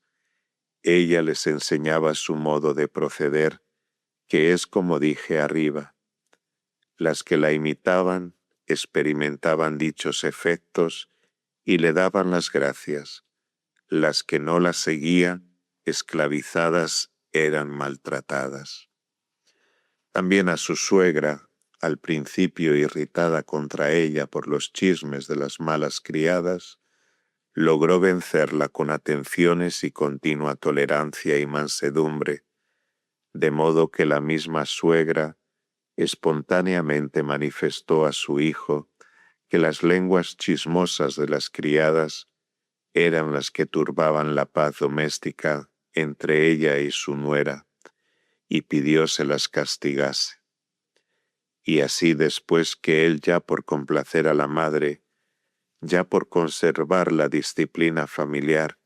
ella les enseñaba su modo de proceder, que es como dije arriba. Las que la imitaban experimentaban dichos efectos y le daban las gracias. Las que no la seguían, esclavizadas, eran maltratadas. También a su suegra, al principio irritada contra ella por los chismes de las malas criadas, logró vencerla con atenciones y continua tolerancia y mansedumbre, de modo que la misma suegra espontáneamente manifestó a su hijo que las lenguas chismosas de las criadas eran las que turbaban la paz doméstica entre ella y su nuera, y pidió se las castigase. Y así, después que él, ya por complacer a la madre, ya por conservar la disciplina familiar,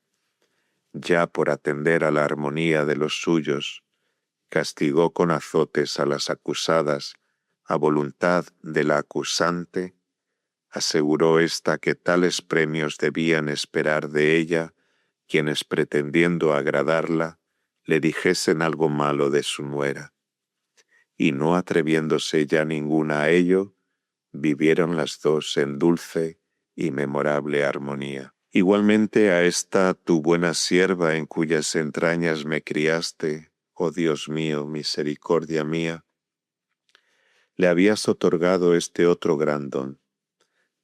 ya por atender a la armonía de los suyos, castigó con azotes a las acusadas a voluntad de la acusante, aseguró ésta que tales premios debían esperar de ella quienes, pretendiendo agradarla, le dijesen algo malo de su nuera. Y no atreviéndose ya ninguna a ello, vivieron las dos en dulce y memorable armonía. Igualmente a esta tu buena sierva en cuyas entrañas me criaste, oh Dios mío, misericordia mía, le habías otorgado este otro gran don,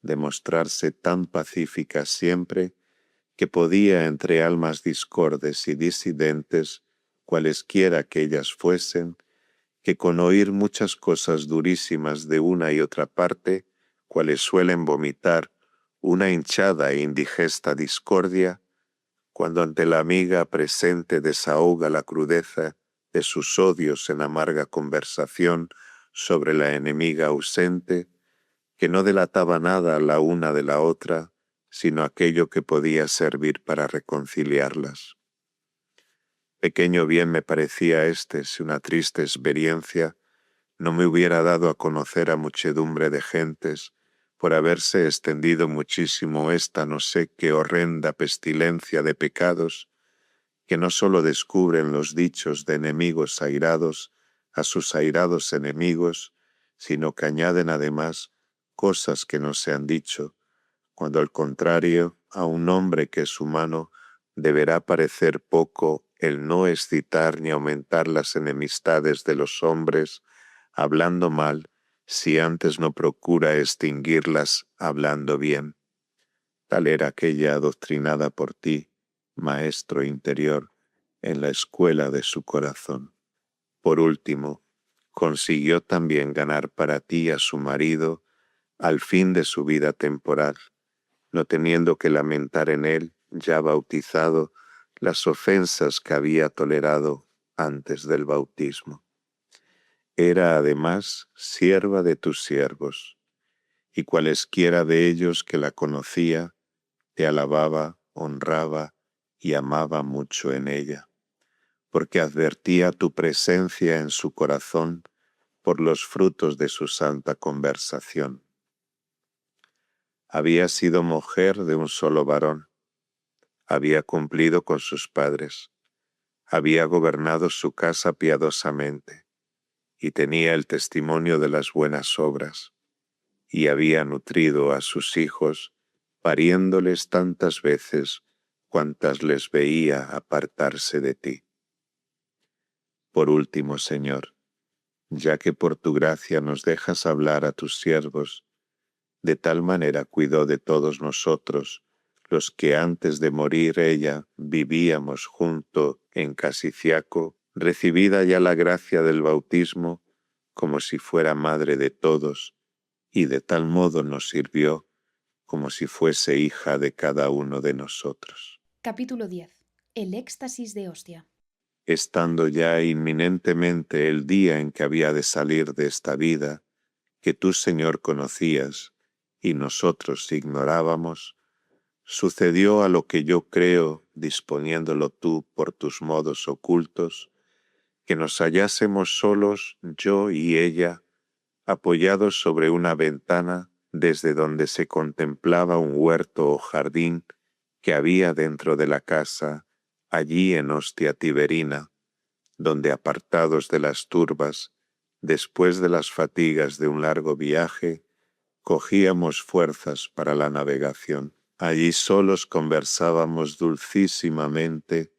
de mostrarse tan pacífica siempre que podía entre almas discordes y disidentes, cualesquiera que ellas fuesen, que con oír muchas cosas durísimas de una y otra parte, cuales suelen vomitar una hinchada e indigesta discordia, cuando ante la amiga presente desahoga la crudeza de sus odios en amarga conversación sobre la enemiga ausente, que no delataba nada la una de la otra, sino aquello que podía servir para reconciliarlas. Pequeño bien me parecía si una triste experiencia no me hubiera dado a conocer a muchedumbre de gentes, por haberse extendido muchísimo esta no sé qué horrenda pestilencia de pecados, que no sólo descubren los dichos de enemigos airados a sus airados enemigos, sino que añaden además cosas que no se han dicho, cuando al contrario a un hombre que es humano deberá parecer poco el no excitar ni aumentar las enemistades de los hombres, hablando mal, si antes no procura extinguirlas hablando bien. Tal era aquella adoctrinada por ti, maestro interior, en la escuela de su corazón. Por último, consiguió también ganar para ti a su marido al fin de su vida temporal, no teniendo que lamentar en él, ya bautizado, las ofensas que había tolerado antes del bautismo. Era además sierva de tus siervos, y cualesquiera de ellos que la conocía, te alababa, honraba y amaba mucho en ella, porque advertía tu presencia en su corazón por los frutos de su santa conversación. Había sido mujer de un solo varón, había cumplido con sus padres, había gobernado su casa piadosamente, y tenía el testimonio de las buenas obras, y había nutrido a sus hijos, pariéndoles tantas veces cuantas les veía apartarse de ti. Por último, Señor, ya que por tu gracia nos dejas hablar a tus siervos, de tal manera cuidó de todos nosotros, los que antes de morir ella vivíamos junto en Casiciaco, recibida ya la gracia del bautismo, como si fuera madre de todos, y de tal modo nos sirvió, como si fuese hija de cada uno de nosotros. Capítulo 10. El éxtasis de Ostia. Estando ya inminentemente el día en que había de salir de esta vida, que tú, Señor, conocías, y nosotros ignorábamos, sucedió a lo que yo creo, disponiéndolo tú por tus modos ocultos, que nos hallásemos solos, yo y ella, apoyados sobre una ventana desde donde se contemplaba un huerto o jardín que había dentro de la casa, allí en Ostia Tiberina, donde apartados de las turbas, después de las fatigas de un largo viaje, cogíamos fuerzas para la navegación. Allí solos conversábamos dulcísimamente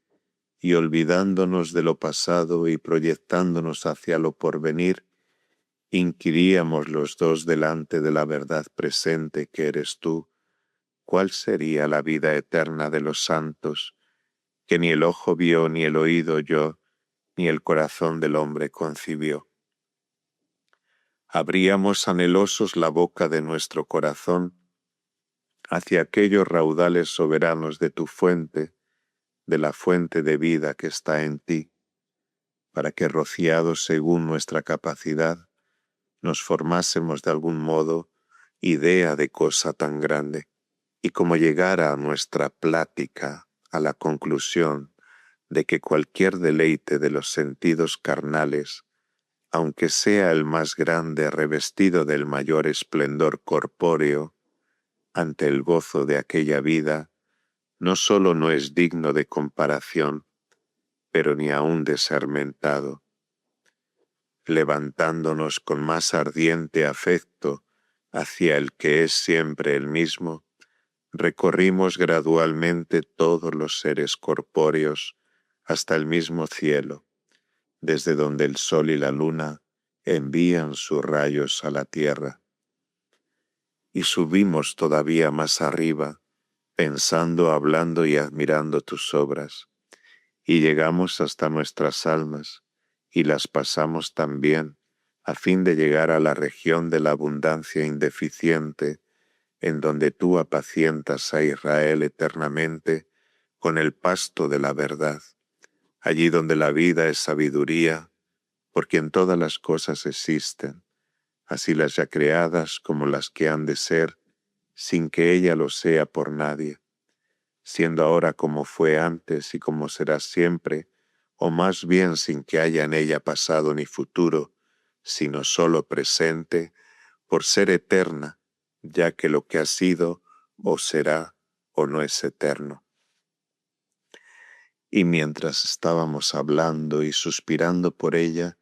y olvidándonos de lo pasado y proyectándonos hacia lo porvenir, inquiríamos los dos delante de la verdad presente que eres tú, cuál sería la vida eterna de los santos, que ni el ojo vio, ni el oído oyó, ni el corazón del hombre concibió. Abríamos anhelosos la boca de nuestro corazón hacia aquellos raudales soberanos de tu fuente, de la fuente de vida que está en ti, para que rociados según nuestra capacidad, nos formásemos de algún modo idea de cosa tan grande, y como llegara a nuestra plática a la conclusión de que cualquier deleite de los sentidos carnales, aunque sea el más grande revestido del mayor esplendor corpóreo, ante el gozo de aquella vida, no sólo no es digno de comparación, pero ni aun de ser mentado. Levantándonos con más ardiente afecto hacia el que es siempre el mismo, recorrimos gradualmente todos los seres corpóreos hasta el mismo cielo, desde donde el sol y la luna envían sus rayos a la tierra. Y subimos todavía más arriba, pensando, hablando y admirando tus obras, y llegamos hasta nuestras almas, y las pasamos también, a fin de llegar a la región de la abundancia indeficiente, en donde tú apacientas a Israel eternamente con el pasto de la verdad, allí donde la vida es sabiduría, por quien todas las cosas existen, así las ya creadas como las que han de ser, sin que ella lo sea por nadie, siendo ahora como fue antes y como será siempre, o más bien sin que haya en ella pasado ni futuro, sino solo presente, por ser eterna, ya que lo que ha sido o será o no es eterno. Y mientras estábamos hablando y suspirando por ella,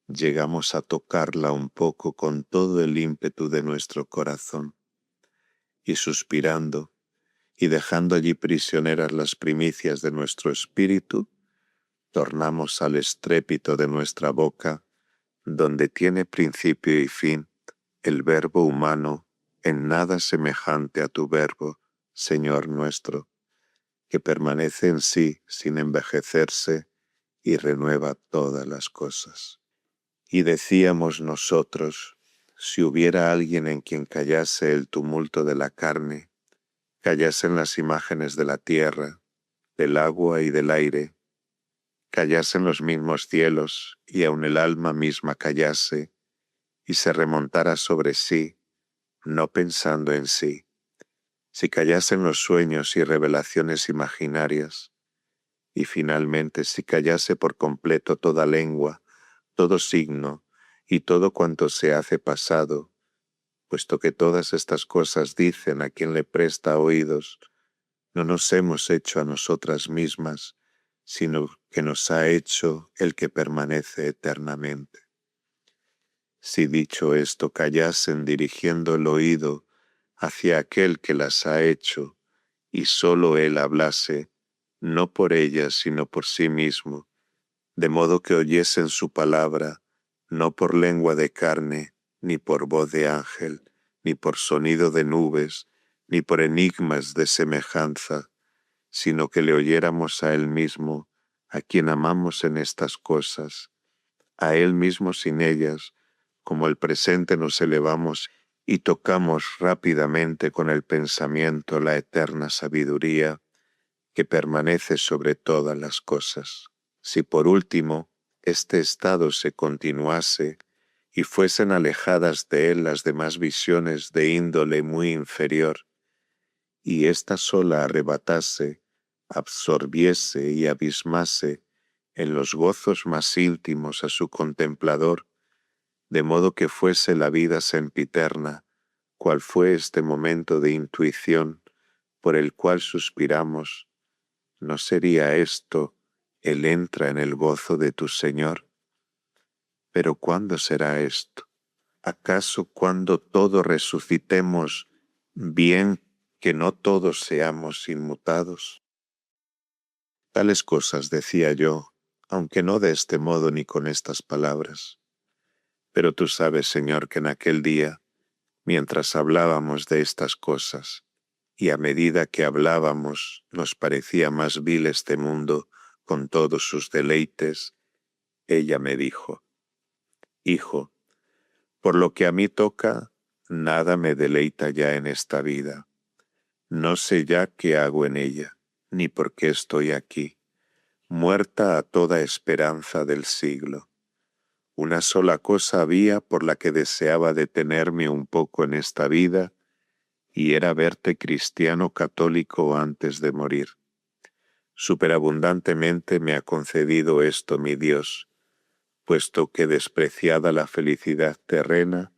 llegamos a tocarla un poco con todo el ímpetu de nuestro corazón. Y suspirando, y dejando allí prisioneras las primicias de nuestro espíritu, tornamos al estrépito de nuestra boca, donde tiene principio y fin el verbo humano, en nada semejante a tu verbo, Señor nuestro, que permanece en sí sin envejecerse y renueva todas las cosas. Y decíamos nosotros, si hubiera alguien en quien callase el tumulto de la carne, callasen las imágenes de la tierra, del agua y del aire, callasen los mismos cielos y aun el alma misma callase y se remontara sobre sí, no pensando en sí, si callasen los sueños y revelaciones imaginarias, y finalmente si callase por completo toda lengua, todo signo y todo cuanto se hace pasado, puesto que todas estas cosas dicen a quien le presta oídos, no nos hemos hecho a nosotras mismas, sino que nos ha hecho el que permanece eternamente. Si dicho esto callasen dirigiendo el oído hacia aquel que las ha hecho, y sólo él hablase, no por ellas sino por sí mismo, de modo que oyesen su palabra, no por lengua de carne, ni por voz de ángel, ni por sonido de nubes, ni por enigmas de semejanza, sino que le oyéramos a él mismo, a quien amamos en estas cosas, a él mismo sin ellas, como el presente nos elevamos y tocamos rápidamente con el pensamiento la eterna sabiduría que permanece sobre todas las cosas. Si por último este estado se continuase y fuesen alejadas de él las demás visiones de índole muy inferior, y ésta sola arrebatase, absorbiese y abismase en los gozos más íntimos a su contemplador, de modo que fuese la vida sempiterna, cual fue este momento de intuición por el cual suspiramos, ¿no sería esto el entra en el gozo de tu Señor? Pero ¿cuándo será esto? ¿Acaso cuando todos resucitemos, bien que no todos seamos inmutados? Tales cosas decía yo, aunque no de este modo ni con estas palabras. Pero tú sabes, Señor, que en aquel día, mientras hablábamos de estas cosas, y a medida que hablábamos nos parecía más vil este mundo con todos sus deleites, ella me dijo, Hijo, por lo que a mí toca, nada me deleita ya en esta vida. No sé ya qué hago en ella, ni por qué estoy aquí, muerta a toda esperanza del siglo. Una sola cosa había por la que deseaba detenerme un poco en esta vida, y era verte cristiano católico antes de morir. Superabundantemente me ha concedido esto mi Dios, puesto que despreciada la felicidad terrena,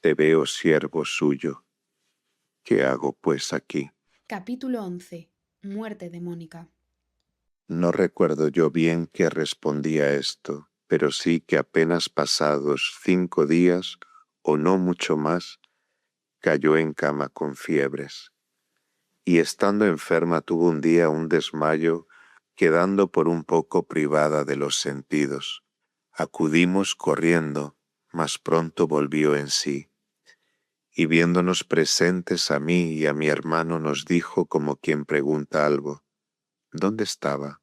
te veo siervo suyo. ¿Qué hago pues aquí? Capítulo 11. Muerte de Mónica. No recuerdo yo bien qué respondía esto, pero sí que apenas pasados 5 días, o no mucho más, cayó en cama con fiebres. Y estando enferma tuvo un día un desmayo, quedando por un poco privada de los sentidos. Acudimos corriendo, mas pronto volvió en sí. Y viéndonos presentes a mí y a mi hermano nos dijo como quien pregunta algo, ¿dónde estaba?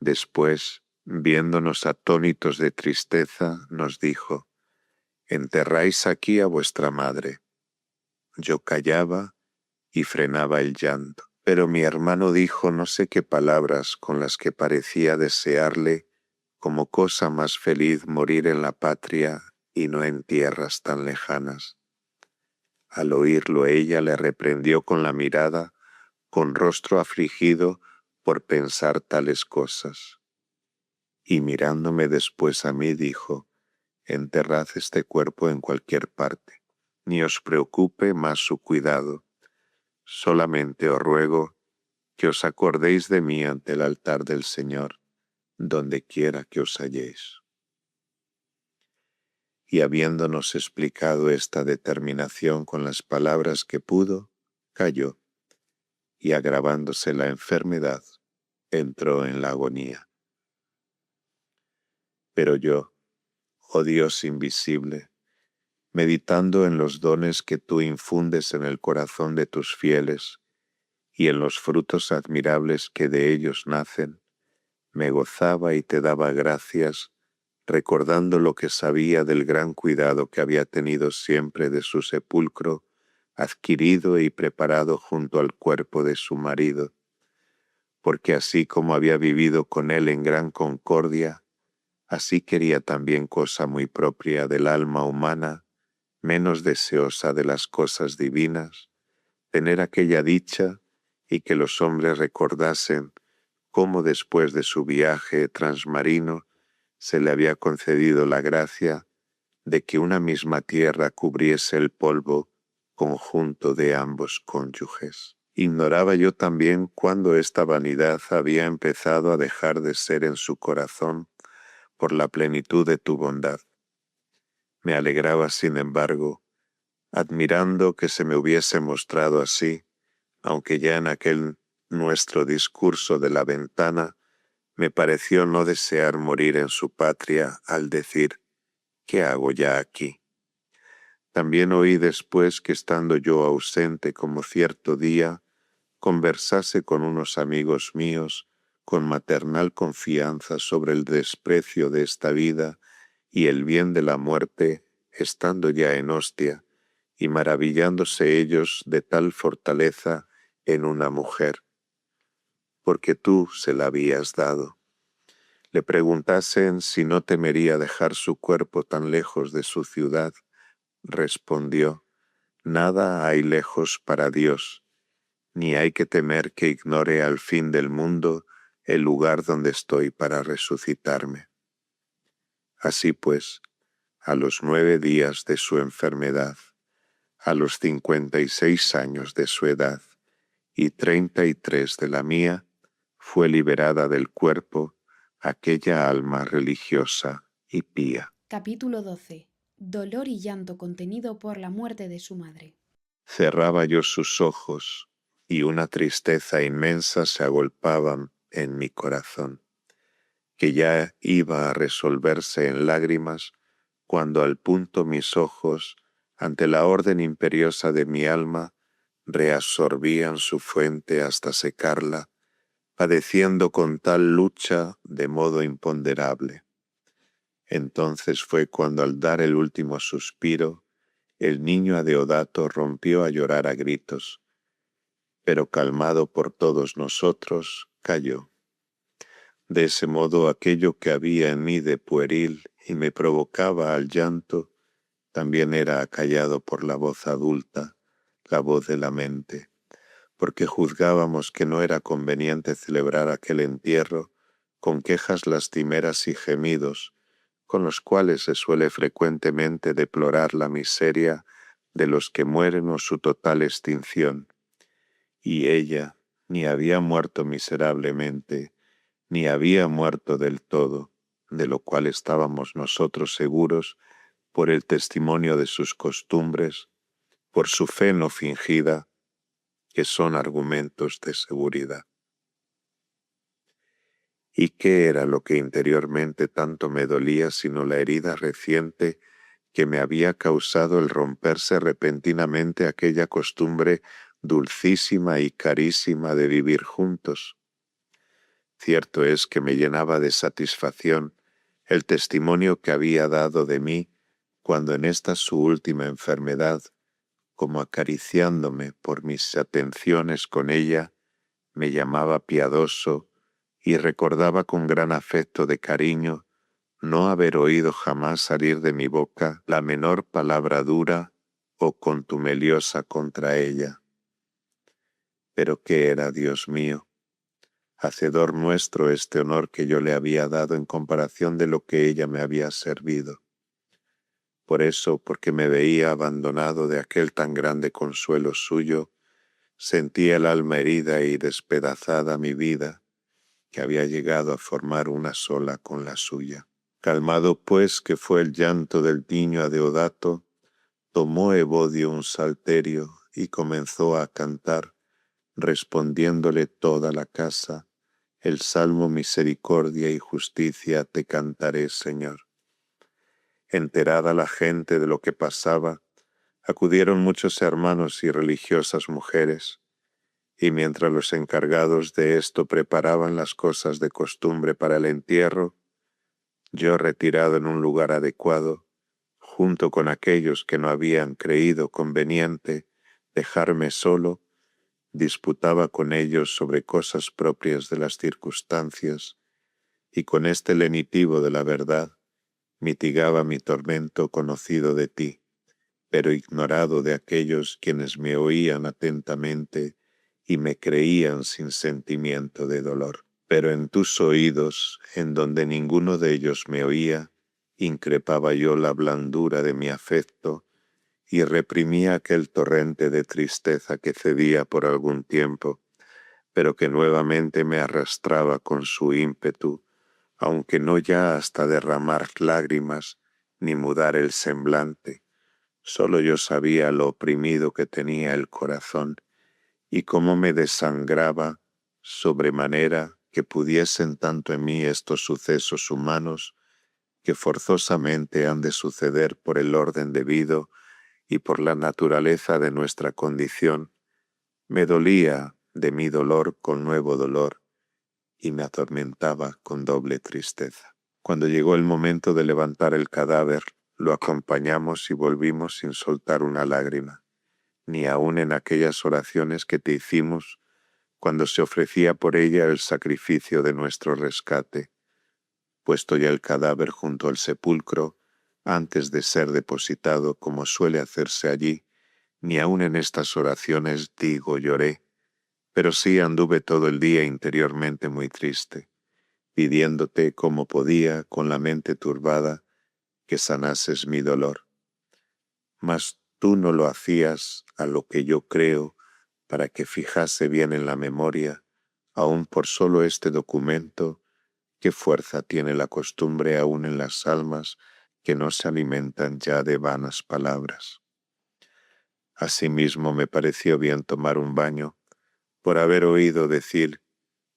Después, viéndonos atónitos de tristeza, nos dijo, «Enterráis aquí a vuestra madre». Yo callaba y frenaba el llanto, pero mi hermano dijo no sé qué palabras con las que parecía desearle como cosa más feliz morir en la patria y no en tierras tan lejanas. Al oírlo ella le reprendió con la mirada, con rostro afligido por pensar tales cosas. Y mirándome después a mí dijo, enterrad este cuerpo en cualquier parte, ni os preocupe más su cuidado. Solamente os ruego que os acordéis de mí ante el altar del Señor, donde quiera que os halléis. Y habiéndonos explicado esta determinación con las palabras que pudo, calló, y agravándose la enfermedad, entró en la agonía. Pero yo, oh Dios invisible, meditando en los dones que tú infundes en el corazón de tus fieles y en los frutos admirables que de ellos nacen, me gozaba y te daba gracias, recordando lo que sabía del gran cuidado que había tenido siempre de su sepulcro, adquirido y preparado junto al cuerpo de su marido, porque así como había vivido con él en gran concordia, así quería también cosa muy propia del alma humana, menos deseosa de las cosas divinas, tener aquella dicha y que los hombres recordasen cómo después de su viaje transmarino se le había concedido la gracia de que una misma tierra cubriese el polvo conjunto de ambos cónyuges. Ignoraba yo también cuándo esta vanidad había empezado a dejar de ser en su corazón por la plenitud de tu bondad. Me alegraba, sin embargo, admirando que se me hubiese mostrado así, aunque ya en aquel nuestro discurso de la ventana me pareció no desear morir en su patria al decir, ¿qué hago ya aquí? También oí después que estando yo ausente como cierto día, conversase con unos amigos míos con maternal confianza sobre el desprecio de esta vida y el bien de la muerte, estando ya en Ostia, y maravillándose ellos de tal fortaleza en una mujer, porque tú se la habías dado. Le preguntasen si no temería dejar su cuerpo tan lejos de su ciudad. Respondió, nada hay lejos para Dios, ni hay que temer que ignore al fin del mundo el lugar donde estoy para resucitarme. Así pues, a los 9 días de su enfermedad, a los 56 años de su edad y 33 de la mía, fue liberada del cuerpo aquella alma religiosa y pía. Capítulo 12. Dolor y llanto contenido por la muerte de su madre. Cerraba yo sus ojos y una tristeza inmensa se agolpaba en mi corazón, que ya iba a resolverse en lágrimas cuando al punto mis ojos, ante la orden imperiosa de mi alma, reabsorbían su fuente hasta secarla, padeciendo con tal lucha de modo imponderable. Entonces fue cuando al dar el último suspiro, el niño Adeodato rompió a llorar a gritos, pero calmado por todos nosotros, calló. De ese modo aquello que había en mí de pueril y me provocaba al llanto, también era acallado por la voz adulta, la voz de la mente, porque juzgábamos que no era conveniente celebrar aquel entierro con quejas lastimeras y gemidos, con los cuales se suele frecuentemente deplorar la miseria de los que mueren o su total extinción. Y ella ni había muerto miserablemente, ni había muerto del todo, de lo cual estábamos nosotros seguros por el testimonio de sus costumbres, por su fe no fingida, que son argumentos de seguridad. ¿Y qué era lo que interiormente tanto me dolía sino la herida reciente que me había causado el romperse repentinamente aquella costumbre dulcísima y carísima de vivir juntos? Cierto es que me llenaba de satisfacción el testimonio que había dado de mí cuando en esta su última enfermedad, como acariciándome por mis atenciones con ella, me llamaba piadoso y recordaba con gran afecto de cariño no haber oído jamás salir de mi boca la menor palabra dura o contumeliosa contra ella. Pero ¿qué era, Dios mío? Hacedor nuestro este honor que yo le había dado en comparación de lo que ella me había servido. Por eso, porque me veía abandonado de aquel tan grande consuelo suyo, sentía el alma herida y despedazada mi vida, que había llegado a formar una sola con la suya. Calmado pues que fue el llanto del niño a Deodato, tomó Evodio un salterio y comenzó a cantar, respondiéndole toda la casa, el salmo misericordia y justicia te cantaré, Señor. Enterada la gente de lo que pasaba, acudieron muchos hermanos y religiosas mujeres, y mientras los encargados de esto preparaban las cosas de costumbre para el entierro, yo retirado en un lugar adecuado, junto con aquellos que no habían creído conveniente dejarme solo, disputaba con ellos sobre cosas propias de las circunstancias, y con este lenitivo de la verdad mitigaba mi tormento conocido de ti, pero ignorado de aquellos quienes me oían atentamente y me creían sin sentimiento de dolor. Pero en tus oídos, en donde ninguno de ellos me oía, increpaba yo la blandura de mi afecto y reprimía aquel torrente de tristeza que cedía por algún tiempo, pero que nuevamente me arrastraba con su ímpetu, aunque no ya hasta derramar lágrimas ni mudar el semblante. Solo yo sabía lo oprimido que tenía el corazón y cómo me desangraba sobremanera que pudiesen tanto en mí estos sucesos humanos que forzosamente han de suceder por el orden debido y por la naturaleza de nuestra condición. Me dolía de mi dolor con nuevo dolor y me atormentaba con doble tristeza. Cuando llegó el momento de levantar el cadáver, lo acompañamos y volvimos sin soltar una lágrima, ni aun en aquellas oraciones que te hicimos cuando se ofrecía por ella el sacrificio de nuestro rescate. Puesto ya el cadáver junto al sepulcro, antes de ser depositado como suele hacerse allí, ni aun en estas oraciones digo lloré, pero sí anduve todo el día interiormente muy triste, pidiéndote como podía, con la mente turbada, que sanases mi dolor. Mas tú no lo hacías a lo que yo creo, para que fijase bien en la memoria, aun por solo este documento, qué fuerza tiene la costumbre aun en las almas que no se alimentan ya de vanas palabras. Asimismo me pareció bien tomar un baño, por haber oído decir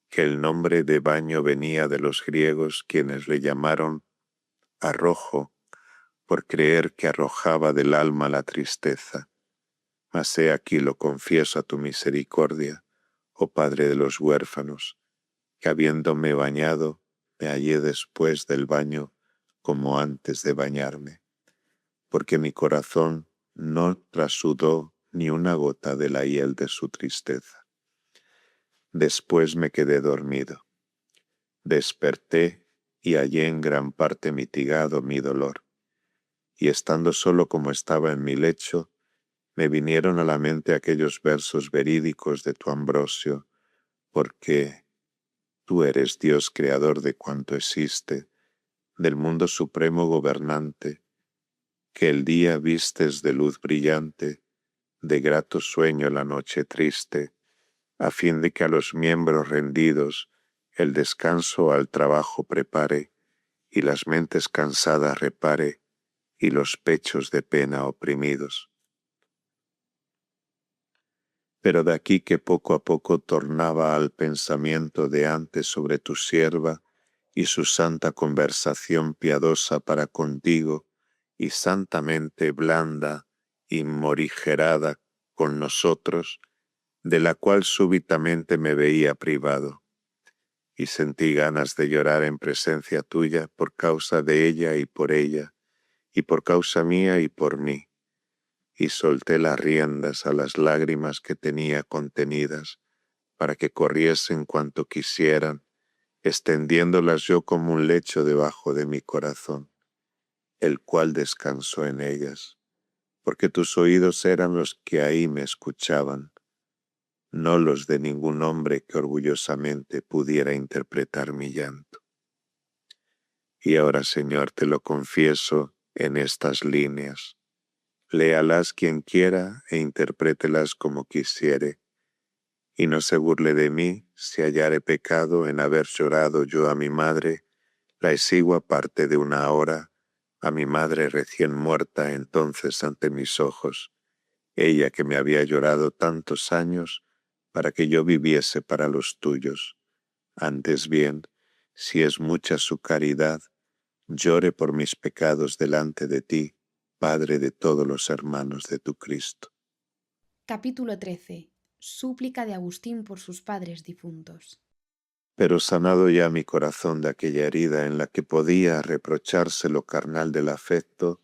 que el nombre de baño venía de los griegos, quienes le llamaron arrojo, por creer que arrojaba del alma la tristeza. Mas he aquí lo confieso a tu misericordia, oh Padre de los huérfanos, que habiéndome bañado, me hallé después del baño como antes de bañarme, porque mi corazón no trasudó ni una gota de la hiel de su tristeza. Después me quedé dormido. Desperté y hallé en gran parte mitigado mi dolor, y estando solo como estaba en mi lecho, me vinieron a la mente aquellos versos verídicos de tu Ambrosio, porque tú eres Dios creador de cuanto existe, del mundo supremo gobernante, que el día vistes de luz brillante, de grato sueño la noche triste, a fin de que a los miembros rendidos el descanso al trabajo prepare, y las mentes cansadas repare, y los pechos de pena oprimidos. Pero de aquí que poco a poco tornaba al pensamiento de antes sobre tu sierva y su santa conversación piadosa para contigo y santamente blanda y morigerada con nosotros, de la cual súbitamente me veía privado, y sentí ganas de llorar en presencia tuya por causa de ella, y por causa mía y por mí. Y solté las riendas a las lágrimas que tenía contenidas, para que corriesen cuanto quisieran, extendiéndolas yo como un lecho debajo de mi corazón, el cual descansó en ellas, porque tus oídos eran los que ahí me escuchaban, no los de ningún hombre que orgullosamente pudiera interpretar mi llanto. Y ahora, Señor, te lo confieso en estas líneas. Léalas quien quiera e interprételas como quisiere, y no se burle de mí si hallare pecado en haber llorado yo a mi madre la exigua parte de una hora, a mi madre recién muerta entonces ante mis ojos, ella que me había llorado tantos años para que yo viviese para los tuyos. Antes bien, si es mucha su caridad, llore por mis pecados delante de ti, Padre de todos los hermanos de tu Cristo. Capítulo 13. Súplica de Agustín por sus padres difuntos. Pero sanado ya mi corazón de aquella herida en la que podía reprocharse lo carnal del afecto,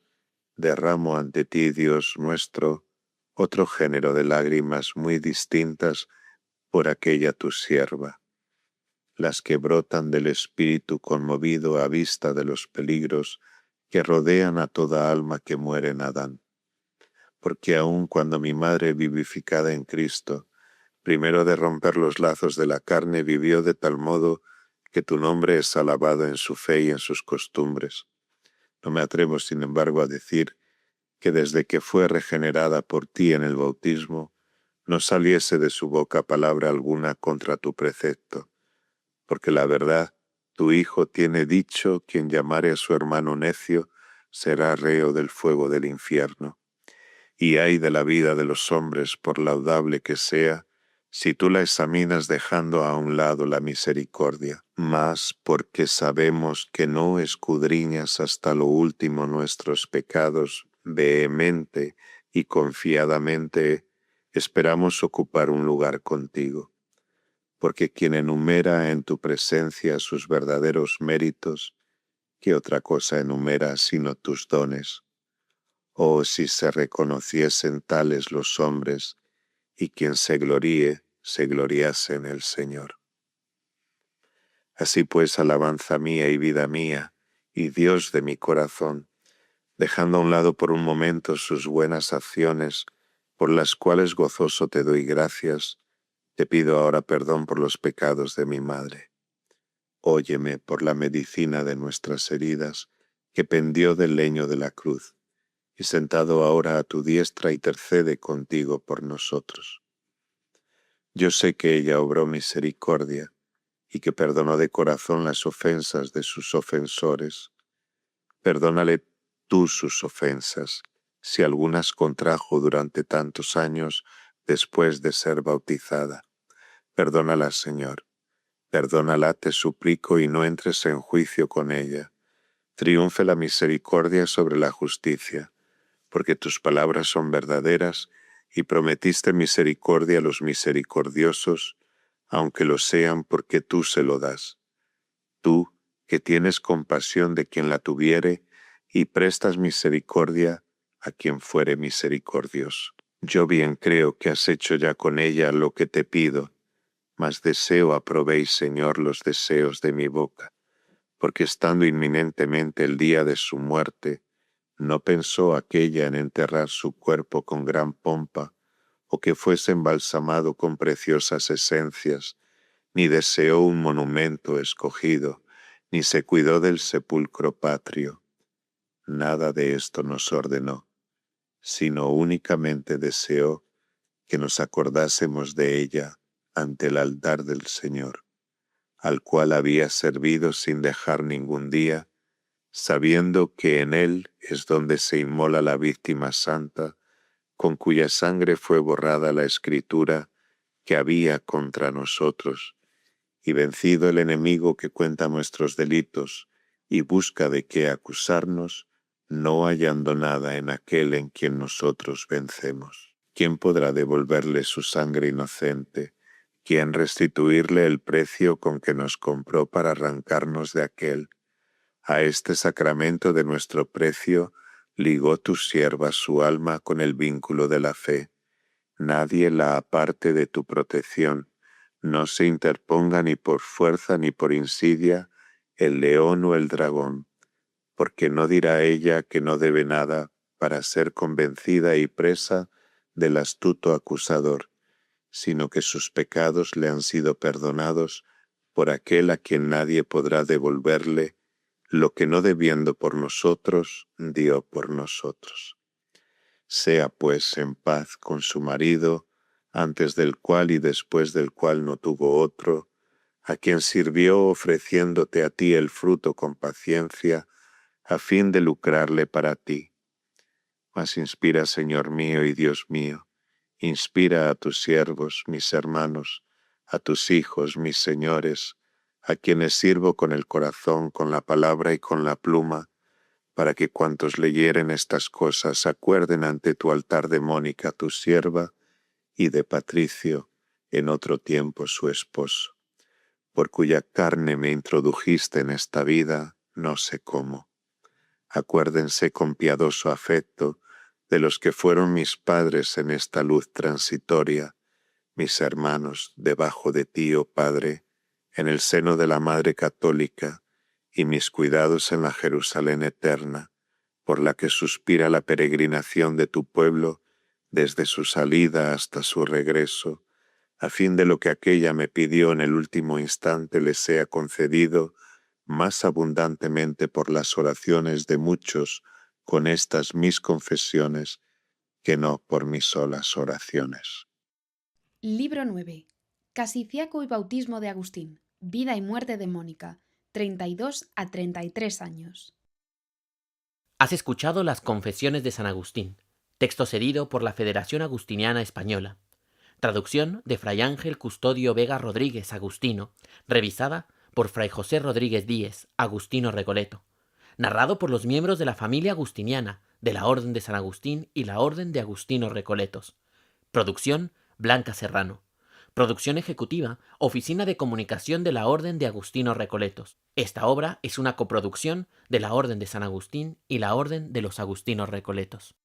derramo ante ti, Dios nuestro, otro género de lágrimas muy distintas por aquella tu sierva, las que brotan del espíritu conmovido a vista de los peligros que rodean a toda alma que muere en Adán. Porque aun cuando mi madre vivificada en Cristo, primero de romper los lazos de la carne, vivió de tal modo que tu nombre es alabado en su fe y en sus costumbres. No me atrevo, sin embargo, a decir que desde que fue regenerada por ti en el bautismo, no saliese de su boca palabra alguna contra tu precepto, porque la verdad, tu Hijo tiene dicho, quien llamare a su hermano necio, será reo del fuego del infierno. Y ay de la vida de los hombres, por laudable que sea, si tú la examinas dejando a un lado la misericordia, mas porque sabemos que no escudriñas hasta lo último nuestros pecados, vehemente y confiadamente esperamos ocupar un lugar contigo. Porque quien enumera en tu presencia sus verdaderos méritos, ¿qué otra cosa enumera sino tus dones? Oh, si se reconociesen tales los hombres, y quien se gloriase en el Señor. Así pues, alabanza mía y vida mía, y Dios de mi corazón, dejando a un lado por un momento sus buenas acciones, por las cuales gozoso te doy gracias, te pido ahora perdón por los pecados de mi madre. Óyeme por la medicina de nuestras heridas, que pendió del leño de la cruz, y sentado ahora a tu diestra intercede contigo por nosotros. Yo sé que ella obró misericordia y que perdonó de corazón las ofensas de sus ofensores. Perdónale tú sus ofensas, si algunas contrajo durante tantos años después de ser bautizada. Perdónala, Señor. Perdónala, te suplico, y no entres en juicio con ella. Triunfe la misericordia sobre la justicia, porque tus palabras son verdaderas y prometiste misericordia a los misericordiosos, aunque lo sean porque tú se lo das. Tú, que tienes compasión de quien la tuviere y prestas misericordia a quien fuere misericordioso. Yo bien creo que has hecho ya con ella lo que te pido, mas deseo aprobéis, Señor, los deseos de mi boca, porque estando inminentemente el día de su muerte, no pensó aquella en enterrar su cuerpo con gran pompa, o que fuese embalsamado con preciosas esencias, ni deseó un monumento escogido, ni se cuidó del sepulcro patrio. Nada de esto nos ordenó, sino únicamente deseó que nos acordásemos de ella ante el altar del Señor, al cual había servido sin dejar ningún día, sabiendo que en él es donde se inmola la víctima santa, con cuya sangre fue borrada la escritura que había contra nosotros, y vencido el enemigo que cuenta nuestros delitos y busca de qué acusarnos, no hallando nada en aquel en quien nosotros vencemos. ¿Quién podrá devolverle su sangre inocente? ¿Quién restituirle el precio con que nos compró para arrancarnos de aquel? A este sacramento de nuestro precio ligó tu sierva su alma con el vínculo de la fe. Nadie la aparte de tu protección, No se interponga ni por fuerza ni por insidia el león o el dragón, porque no dirá ella que no debe nada para ser convencida y presa del astuto acusador, sino que sus pecados le han sido perdonados por aquel a quien nadie podrá devolverle lo que no debiendo por nosotros, dio por nosotros. Sea pues en paz con su marido, antes del cual y después del cual no tuvo otro, a quien sirvió ofreciéndote a ti el fruto con paciencia, a fin de lucrarle para ti. Mas inspira, Señor mío y Dios mío, inspira a tus siervos, mis hermanos, a tus hijos, mis señores, a quienes sirvo con el corazón, con la palabra y con la pluma, para que cuantos leyeren estas cosas acuerden ante tu altar de Mónica, tu sierva, y de Patricio, en otro tiempo su esposo, por cuya carne me introdujiste en esta vida, no sé cómo. Acuérdense con piadoso afecto de los que fueron mis padres en esta luz transitoria, mis hermanos debajo de ti, oh Padre, en el seno de la Madre Católica, y mis cuidados en la Jerusalén eterna, por la que suspira la peregrinación de tu pueblo desde su salida hasta su regreso, a fin de lo que aquella me pidió en el último instante le sea concedido más abundantemente por las oraciones de muchos con estas mis confesiones, que no por mis solas oraciones. Libro 9. Casifiaco y bautismo de Agustín. Vida y muerte de Mónica. 32 a 33 años. Has escuchado las Confesiones de San Agustín, texto cedido por la Federación Agustiniana Española. Traducción de Fray Ángel Custodio Vega Rodríguez Agustino, revisada por Fray José Rodríguez Díez, Agustino Recoleto. Narrado por los miembros de la familia agustiniana, de la Orden de San Agustín y la Orden de Agustinos Recoletos. Producción Blanca Serrano. Producción ejecutiva, Oficina de Comunicación de la Orden de Agustinos Recoletos. Esta obra es una coproducción de la Orden de San Agustín y la Orden de los Agustinos Recoletos.